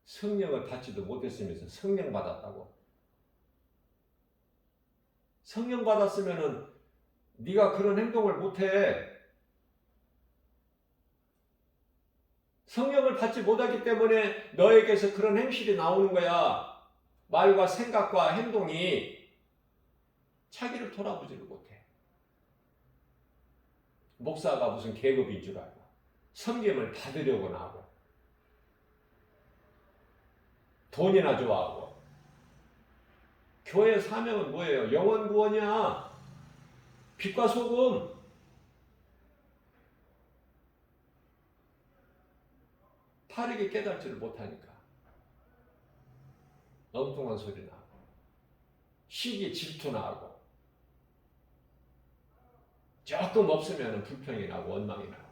성령을 받지도 못했으면서 성령 받았다고. 성령 받았으면은 네가 그런 행동을 못해. 성령을 받지 못하기 때문에 너에게서 그런 행실이 나오는 거야. 말과 생각과 행동이 자기를 돌아보지를 못해. 목사가 무슨 계급인 줄 알고 섬김을 받으려고 나고 돈이나 좋아하고. 교회 사명은 뭐예요? 영혼 구원이야. 빛과 소금. 바르게 깨닫지를 못하니까 엉뚱한 소리 나고 시기 질투 나고 조금 없으면 불평이 나고 원망이 나고.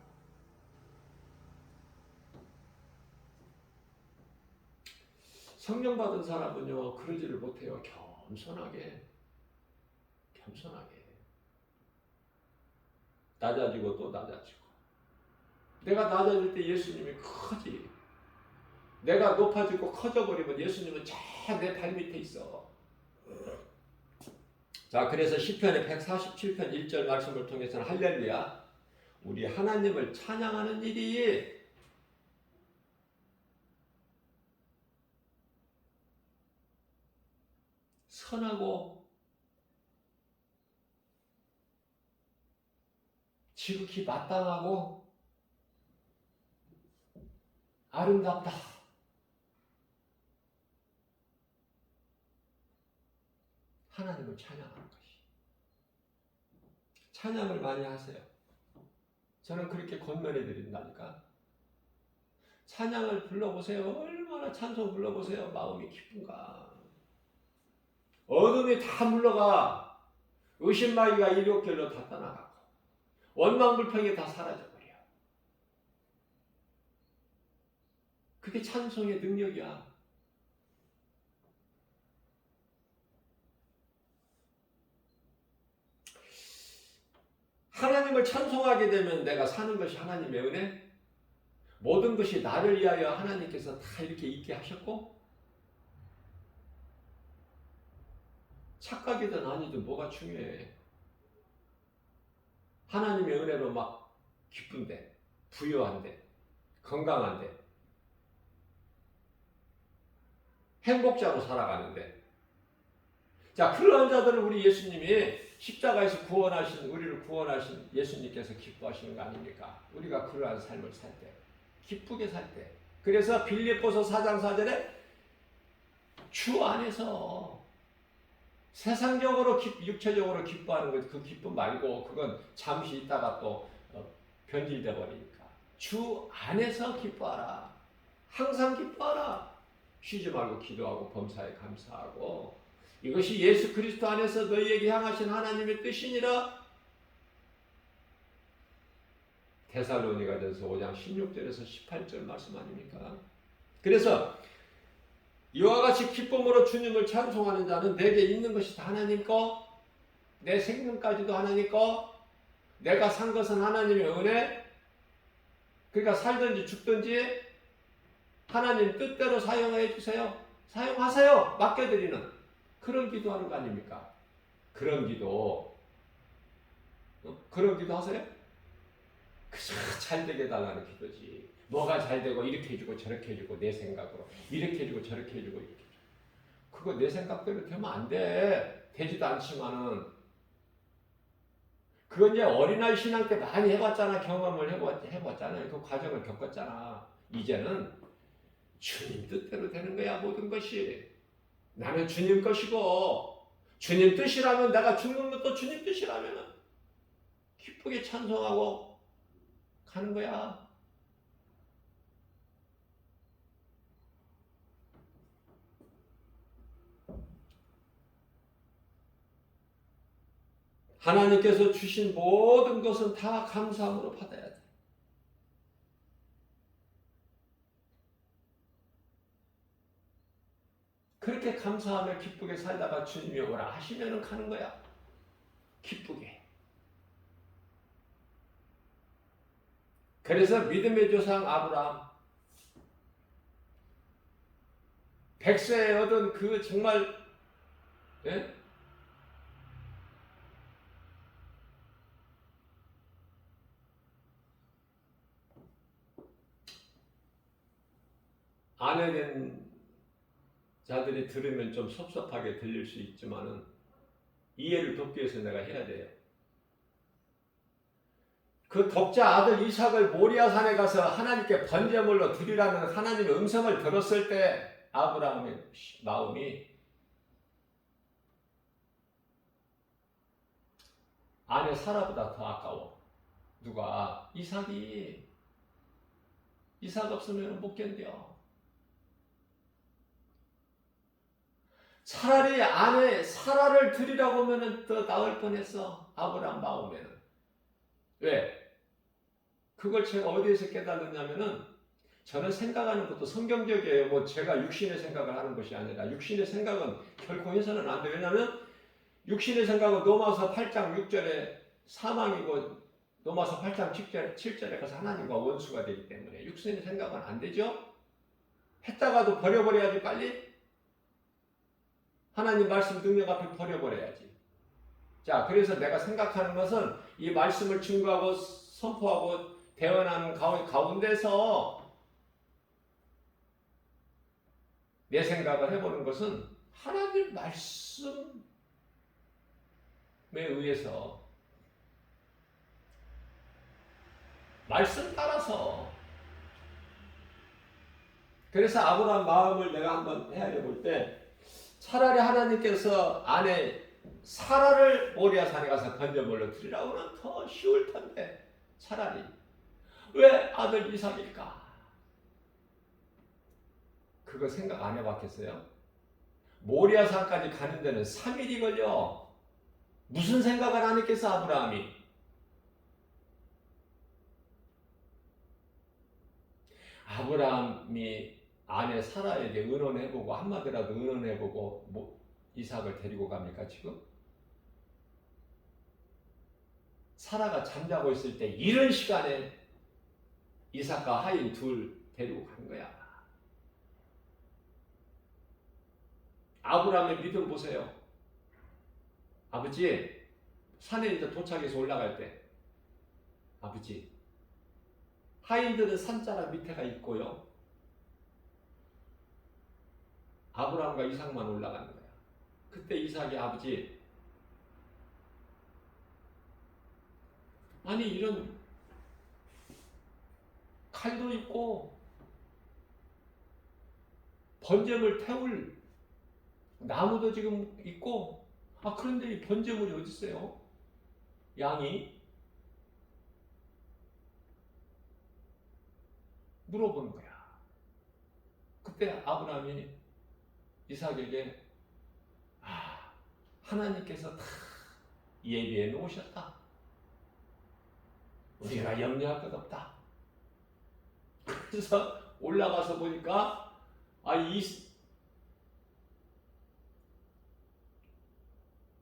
성령 받은 사람은요 그러지를 못해요. 겸손하게 낮아지고 또 낮아지고. 내가 낮아질 때 예수님이 크지. 내가 높아지고 커져버리면 예수님은 저 내 발밑에 있어. 자, 그래서 시편의 147편 1절 말씀을 통해서는 할렐루야, 우리 하나님을 찬양하는 일이 선하고 지극히 마땅하고 아름답다. 하나님을 찬양하는 것이. 찬양을 많이 하세요. 저는 그렇게 권면해 드린다니까. 찬양을 불러보세요. 얼마나 찬송 불러보세요. 마음이 기쁜가. 어둠이 다 물러가. 의심마귀가 일욕결로 다 떠나가고 원망불평이 다 사라져버려. 그게 찬송의 능력이야. 하나님을 찬송하게 되면 내가 사는 것이 하나님의 은혜, 모든 것이 나를 위하여 하나님께서 다 이렇게 있게 하셨고, 착각이든 아니든 뭐가 중요해. 하나님의 은혜로 막 기쁜데, 부유한데, 건강한데, 행복자로 살아가는데. 자, 그러한 자들을 우리 예수님이 십자가에서 우리를 구원하신 예수님께서 기뻐하시는 거 아닙니까? 우리가 그러한 삶을 살 때, 기쁘게 살 때. 그래서 빌립보서 4장 4절에 주 안에서 세상적으로 육체적으로 기뻐하는 것, 그 기쁨 말고 그건 잠시 있다가 또 변질돼 버리니까 주 안에서 기뻐하라. 항상 기뻐하라. 쉬지 말고 기도하고 범사에 감사하고. 이것이 예수 그리스도 안에서 너희에게 향하신 하나님의 뜻이니라. 데살로니가전서 5장 16절에서 18절 말씀 아닙니까? 그래서 이와 같이 기쁨으로 주님을 찬송하는 자는 내게 있는 것이 다 하나님 거, 내 생명까지도 하나님 거, 내가 산 것은 하나님의 은혜. 그러니까 살든지 죽든지 하나님 뜻대로 사용해 주세요. 사용하세요. 맡겨드리는 그런 기도하는 거 아닙니까? 그런 기도 하세요? 그저 잘 되게 해달라는 기도지. 뭐가 잘 되고 이렇게 해주고 저렇게 해주고 내 생각으로 이렇게 해주고 저렇게 해주고 이렇게 해주고. 그거 내 생각대로 되면 안 돼. 되지도 않지만은 그건 이제 어린아이 신앙 때 많이 해봤잖아. 경험을 해봤잖아요. 그 과정을 겪었잖아. 이제는 주님 뜻대로 되는 거야. 모든 것이. 나는 주님 것이고 주님 뜻이라면, 내가 죽는 것도 주님 뜻이라면 기쁘게 찬송하고 가는 거야. 하나님께서 주신 모든 것은 다 감사함으로 받아야 돼. 그렇게 감사하며 기쁘게 살다가 주님이 오라 하시면은 가는 거야. 기쁘게. 그래서 믿음의 조상 아브라함 100세에 얻은 그 정말 예? 아내된 자들이 들으면 좀 섭섭하게 들릴 수 있지만은 이해를 돕기 위해서 내가 해야 돼요. 그 독자 아들 이삭을 모리아 산에 가서 하나님께 번제물로 드리라는 하나님의 음성을 들었을 때 아브라함의 마음이 아내 사라보다 더 아까워. 누가? 이삭이. 이삭 없으면 못 견뎌. 차라리 아내 사라를 드리라고 하면 더 나을 뻔했어. 아브라함 마음에는. 왜? 그걸 제가 어디에서 깨달았냐면은 저는 생각하는 것도 성경적이에요. 뭐 제가 육신의 생각을 하는 것이 아니라 육신의 생각은 결코 해서는 안 돼요. 왜냐하면 육신의 생각은 로마서 8장 6절에 사망이고 로마서 8장 7절에 가서 하나님과 원수가 되기 때문에 육신의 생각은 안 되죠. 했다가도 버려버려야지 빨리. 하나님 말씀 능력 앞에 버려버려야지. 자, 그래서 내가 생각하는 것은 이 말씀을 증거하고 선포하고 대언하는 가운데서 내 생각을 해보는 것은 하나님 말씀에 의해서 말씀 따라서. 그래서 아브라함 마음을 내가 한번 헤아려 볼 때 차라리 하나님께서 아내 사라를 모리아 산에 가서 번제물로 드리라고는 더 쉬울 텐데 차라리 왜 아들 이삭일까? 그거 생각 안 해봤겠어요? 모리아 산까지 가는 데는 3일이 걸려. 무슨 생각을 안 했겠어 아브라함이? 아브라함이 아내 사라에게 의논해보고 한마디라도 의논해보고 뭐 이삭을 데리고 갑니까 지금? 사라가 잠자고 있을 때 이런 시간에 이삭과 하인 둘 데리고 간 거야. 아브라함의 믿음 보세요. 아버지, 산에 이제 도착해서 올라갈 때 아버지, 하인들은 산자락 밑에가 있고요. 아브라함과 이삭만 올라가는 거야. 그때 이삭이 아버지, 아니 이런 칼도 있고 번제물 태울 나무도 지금 있고 그런데 이 번제물이 어디 있어요? 양이 물어보는 거야. 그때 아브라함이 이삭에게 하나님께서 다 예비해 놓으셨다. 우리가 염려할 것 없다. 그래서 올라가서 보니까 이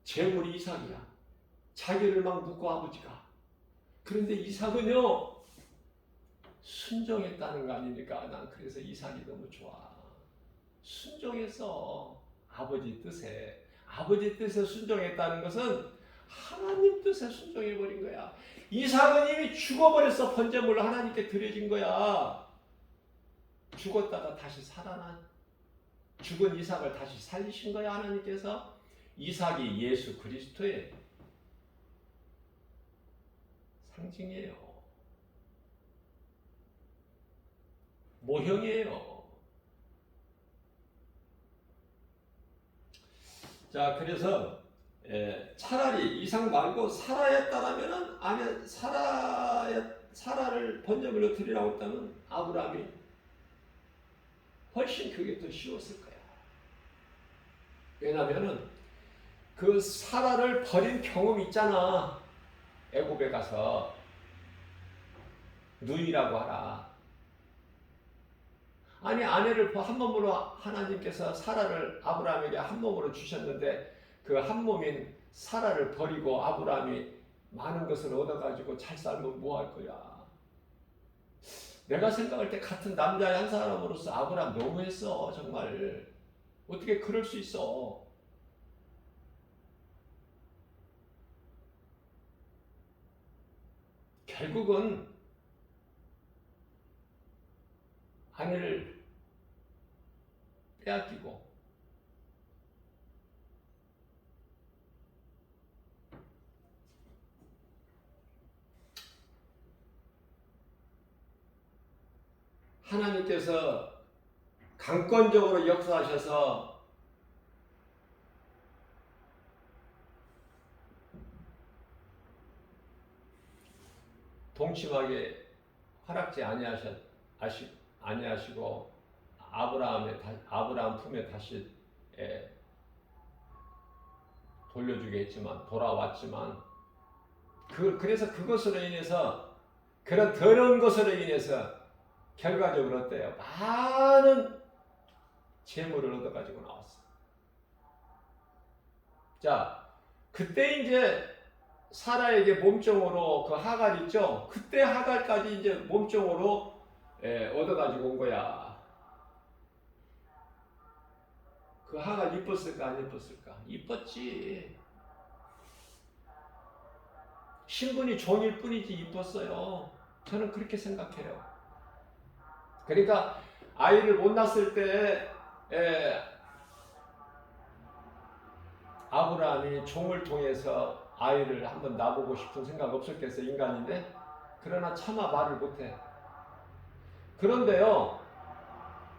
재물이 이삭이야. 자기를 막 묻고 아버지가. 그런데 이삭은요 순종했다는 거 아닙니까? 난 그래서 이삭이 너무 좋아. 순종해서 아버지 뜻에 순종했다는 것은 하나님 뜻에 순종해버린 거야. 이삭은 이미 죽어버렸어. 번제물로 하나님께 드려진 거야. 죽었다가 다시 살아난 죽은 이삭을 다시 살리신 거야. 하나님께서. 이삭이 예수 그리스도의 상징이에요. 모형이에요. 자, 그래서 차라리 이삭 말고 사라였다라면은 아니 사라를 번제물로 드리라고 했다면 아브라함이 훨씬 그게 더 쉬웠을 거야. 왜냐면은 그 사라를 버린 경험이 있잖아. 애굽에 가서 누이라고 하라. 아니 아내를 한 몸으로 하나님께서 사라를 아브라함에게 한 몸으로 주셨는데 그 한 몸인 사라를 버리고 아브라함이 많은 것을 얻어가지고 잘 살면 뭐 할 거야. 내가 생각할 때 같은 남자 한 사람으로서 아브라함 너무했어. 정말 어떻게 그럴 수 있어. 결국은 아내를 빼앗기고 하나님께서 강권적으로 역사하셔서 동침하게 허락지 아니하시고 아브라함 품에 다시 돌려주게 했지만 돌아왔지만 그래서 그것으로 인해서 그런 더러운 것으로 인해서 결과적으로 어때요? 많은 재물을 얻어가지고 나왔어. 자, 그때 이제 사라에게 몸종으로 그 하갈 있죠? 그때 하갈까지 이제 몸종으로 얻어가지고 온 거야. 그 하갈 이뻤을까 안 이뻤을까? 이뻤지. 신분이 종일 뿐이지 이뻤어요. 저는 그렇게 생각해요. 그러니까 아이를 못 낳았을 때 아브라함이 종을 통해서 아이를 한번 낳아보고 싶은 생각 없었겠어요. 인간인데. 그러나 차마 말을 못해. 그런데요,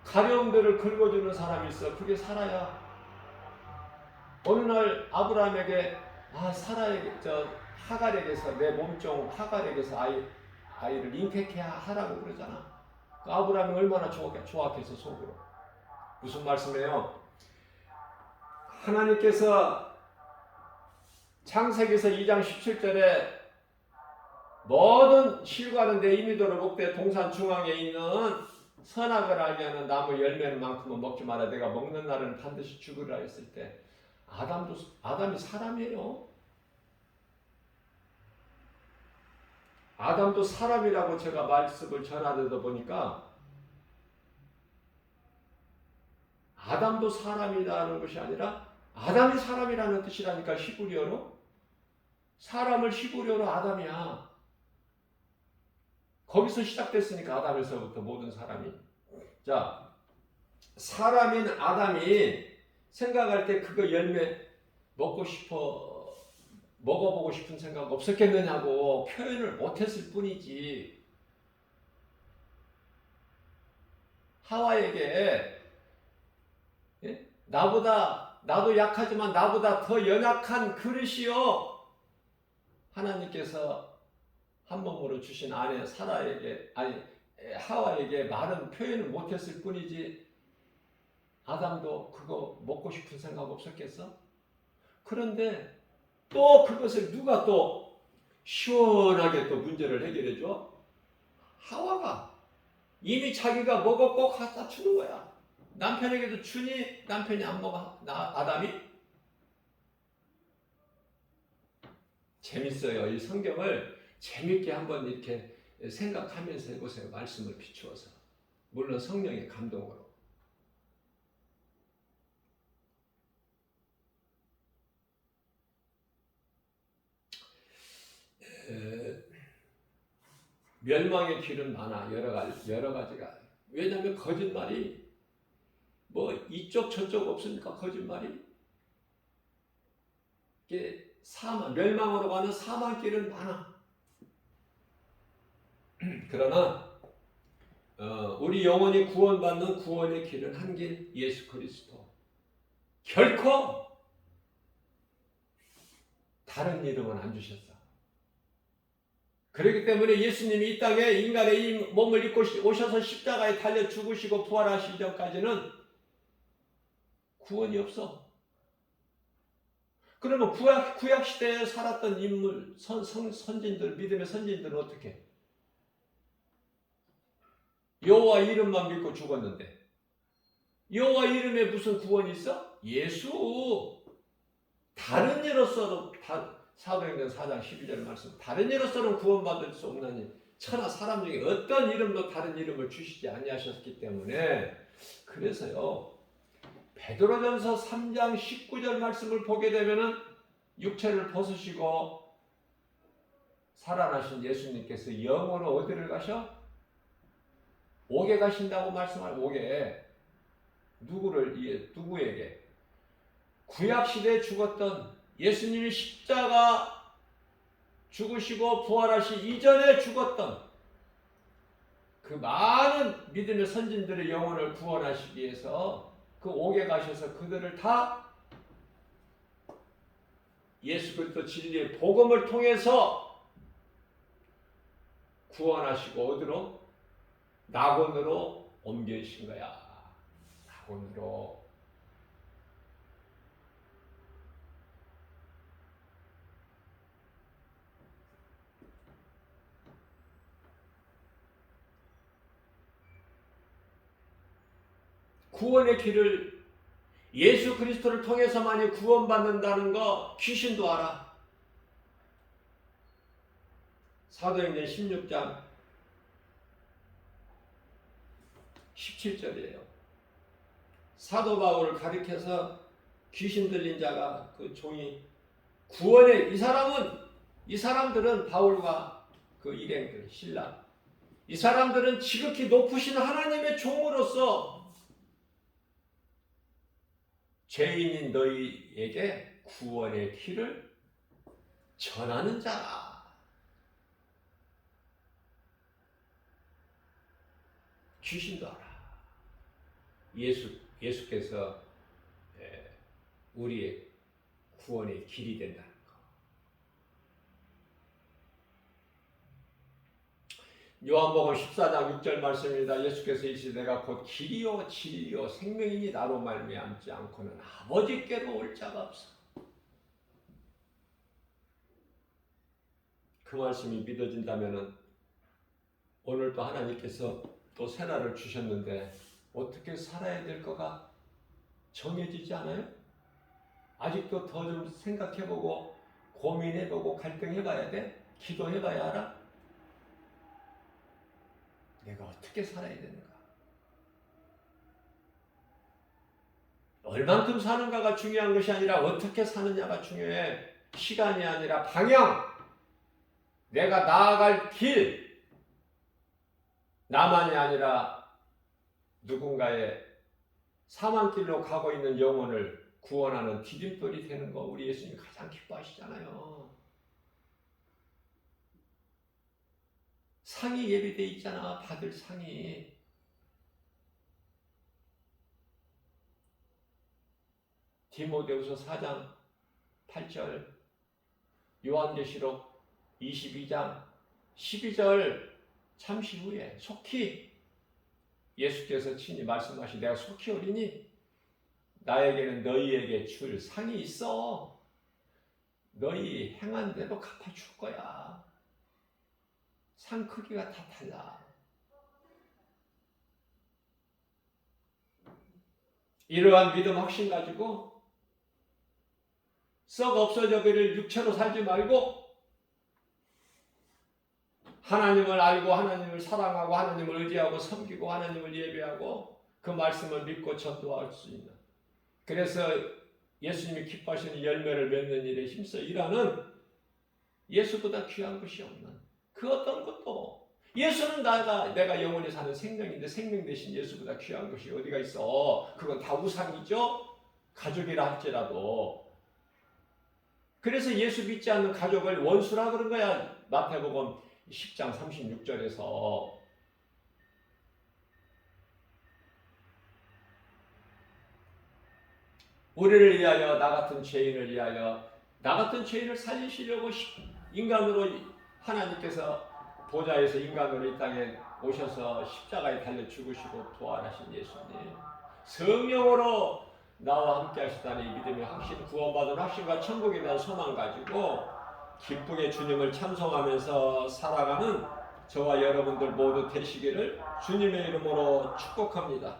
가려움들을 긁어주는 사람이 있어. 그게 사라야. 어느 날 아브라함에게 하갈에게서 내 몸종 하갈에게서 아이를 잉태케 하라고 그러잖아. 그 아브라함이 얼마나 좋았겠어 속으로. 무슨 말씀이에요? 하나님께서 창세기서 2장 17절에 모든 실과는 내 이미도로 목대 동산 중앙에 있는 선악을 알게 하는 나무 열매만큼은 먹지 마라. 내가 먹는 날은 반드시 죽으리라 했을 때 아담이 사람이에요. 아담도 사람이라고 제가 말씀을 전하려다 보니까 아담도 사람이라는 것이 아니라 아담이 사람이라는 뜻이라니까. 히브리어로 사람을 히브리어로 아담이야. 거기서 시작됐으니까 아담에서부터 모든 사람이. 자, 사람인 아담이 생각할 때 그거 열매 먹어보고 싶은 생각 없었겠느냐고 표현을 못했을 뿐이지. 하와에게 나도 약하지만 나보다 더 연약한 그릇이요. 하나님께서 한 몸으로 주신 아내 하와에게 말은 표현을 못했을 뿐이지. 아담도 그거 먹고 싶은 생각 없었겠어? 그런데 또 그것을 누가 또 시원하게 또 문제를 해결해 줘? 하와가 이미 자기가 먹었고 갖다 주는 거야. 남편에게도 주니 남편이 안 먹어. 아담이? 재밌어요. 이 성경을 재밌게 한번 이렇게 생각하면서 해보세요. 말씀을 비추어서. 물론 성령의 감동으로. 멸망의 길은 많아. 여러 가지가. 왜냐하면 거짓말이 뭐 이쪽 저쪽 없으니까 거짓말이. 이게 멸망으로 가는 사망길은 많아. 그러나 우리 영혼이 구원받는 구원의 길은 한 길, 예수 그리스도. 결코 다른 이름은 안 주셨어. 그렇기 때문에 예수님이 이 땅에 인간의 이 몸을 입고 오셔서 십자가에 달려 죽으시고 부활하시기 전까지는 구원이 없어. 그러면 구약 시대에 살았던 인물, 선진들, 믿음의 선진들은 어떻게? 여호와 이름만 믿고 죽었는데 여호와 이름에 무슨 구원이 있어? 예수. 다른 예로서는 사도행전 4장 12절 말씀. 다른 예로서는 구원받을 수 없나니 천하 사람 중에 어떤 이름도 다른 이름을 주시지 아니하셨기 때문에 그래서요. 베드로전서 3장 19절 말씀을 보게 되면은 육체를 벗으시고 살아나신 예수님께서 영으로 어디를 가셔? 옥에 가신다고 말씀하고 옥에 누구에게? 구약시대에 죽었던 예수님이 십자가 죽으시고 부활하시 이전에 죽었던 그 많은 믿음의 선진들의 영혼을 구원하시기 위해서 그 옥에 가셔서 그들을 다 예수 그리스도 진리의 복음을 통해서 구원하시고 어디로? 낙원으로 옮겨주신 거야. 낙원으로. 구원의 길을 예수 그리스도를 통해서만이 구원받는다는 거 귀신도 알아. 사도행전 16장 17절이에요. 사도 바울을 가리켜서 귀신 들린 자가 그 종이 구원의 이 사람들은 바울과 그 일행들 신라 이 사람들은 지극히 높으신 하나님의 종으로서 죄인인 너희에게 구원의 길을 전하는 자라. 귀신도 알아. 예수께서 우리의 구원의 길이 된다는 거. 요한복음 14장 6절 말씀입니다. 예수께서 이르시되 내가 곧 길이요 진리요 생명이니 나로 말미암지 않고는 아버지께로 올 자가 없어. 그 말씀이 믿어진다면 오늘도 하나님께서 또 새날을 주셨는데 어떻게 살아야 될 거가 정해지지 않아요? 아직도 더 좀 생각해보고 고민해보고 갈등해봐야 돼? 기도해봐야 알아? 내가 어떻게 살아야 되는가? 얼만큼 사는가가 중요한 것이 아니라 어떻게 사느냐가 중요해. 시간이 아니라 방향, 내가 나아갈 길, 나만이 아니라 누군가의 사망길로 가고 있는 영혼을 구원하는 디딤돌이 되는 거 우리 예수님이 가장 기뻐하시잖아요. 상이 예비되어 있잖아. 받을 상이. 디모데후서 4장 8절, 요한계시록 22장 12절 잠시 후에 속히 예수께서 친히 말씀하시 내가 속히 오리니 나에게는 너희에게 줄 상이 있어. 너희 행한 대로 갚아줄 거야. 상 크기가 다 달라. 이러한 믿음 확신 가지고 썩 없어져버릴 육체로 살지 말고 하나님을 알고 하나님을 사랑하고 하나님을 의지하고 섬기고 하나님을 예배하고 그 말씀을 믿고 전도할 수 있는, 그래서 예수님이 기뻐하시는 열매를 맺는 일에 힘써 일하는 예수보다 귀한 것이 없는 그 어떤 것도, 예수는 내가 영원히 사는 생명인데 생명 대신 예수보다 귀한 것이 어디가 있어. 그건 다 우상이죠. 가족이라 할지라도. 그래서 예수 믿지 않는 가족을 원수라 그런 거야. 마태복음 10장 36절에서. 우리를 위하여, 나 같은 죄인을 위하여, 나 같은 죄인을 살리시려고 인간으로 하나님께서 보좌에서 인간으로 이 땅에 오셔서 십자가에 달려 죽으시고 부활하신 예수님, 성령으로 나와 함께 하시다는 이 믿음의 확신, 구원받은 확신과 천국에 대한 소망 가지고 기쁘게 주님을 찬송하면서 살아가는 저와 여러분들 모두 되시기를 주님의 이름으로 축복합니다.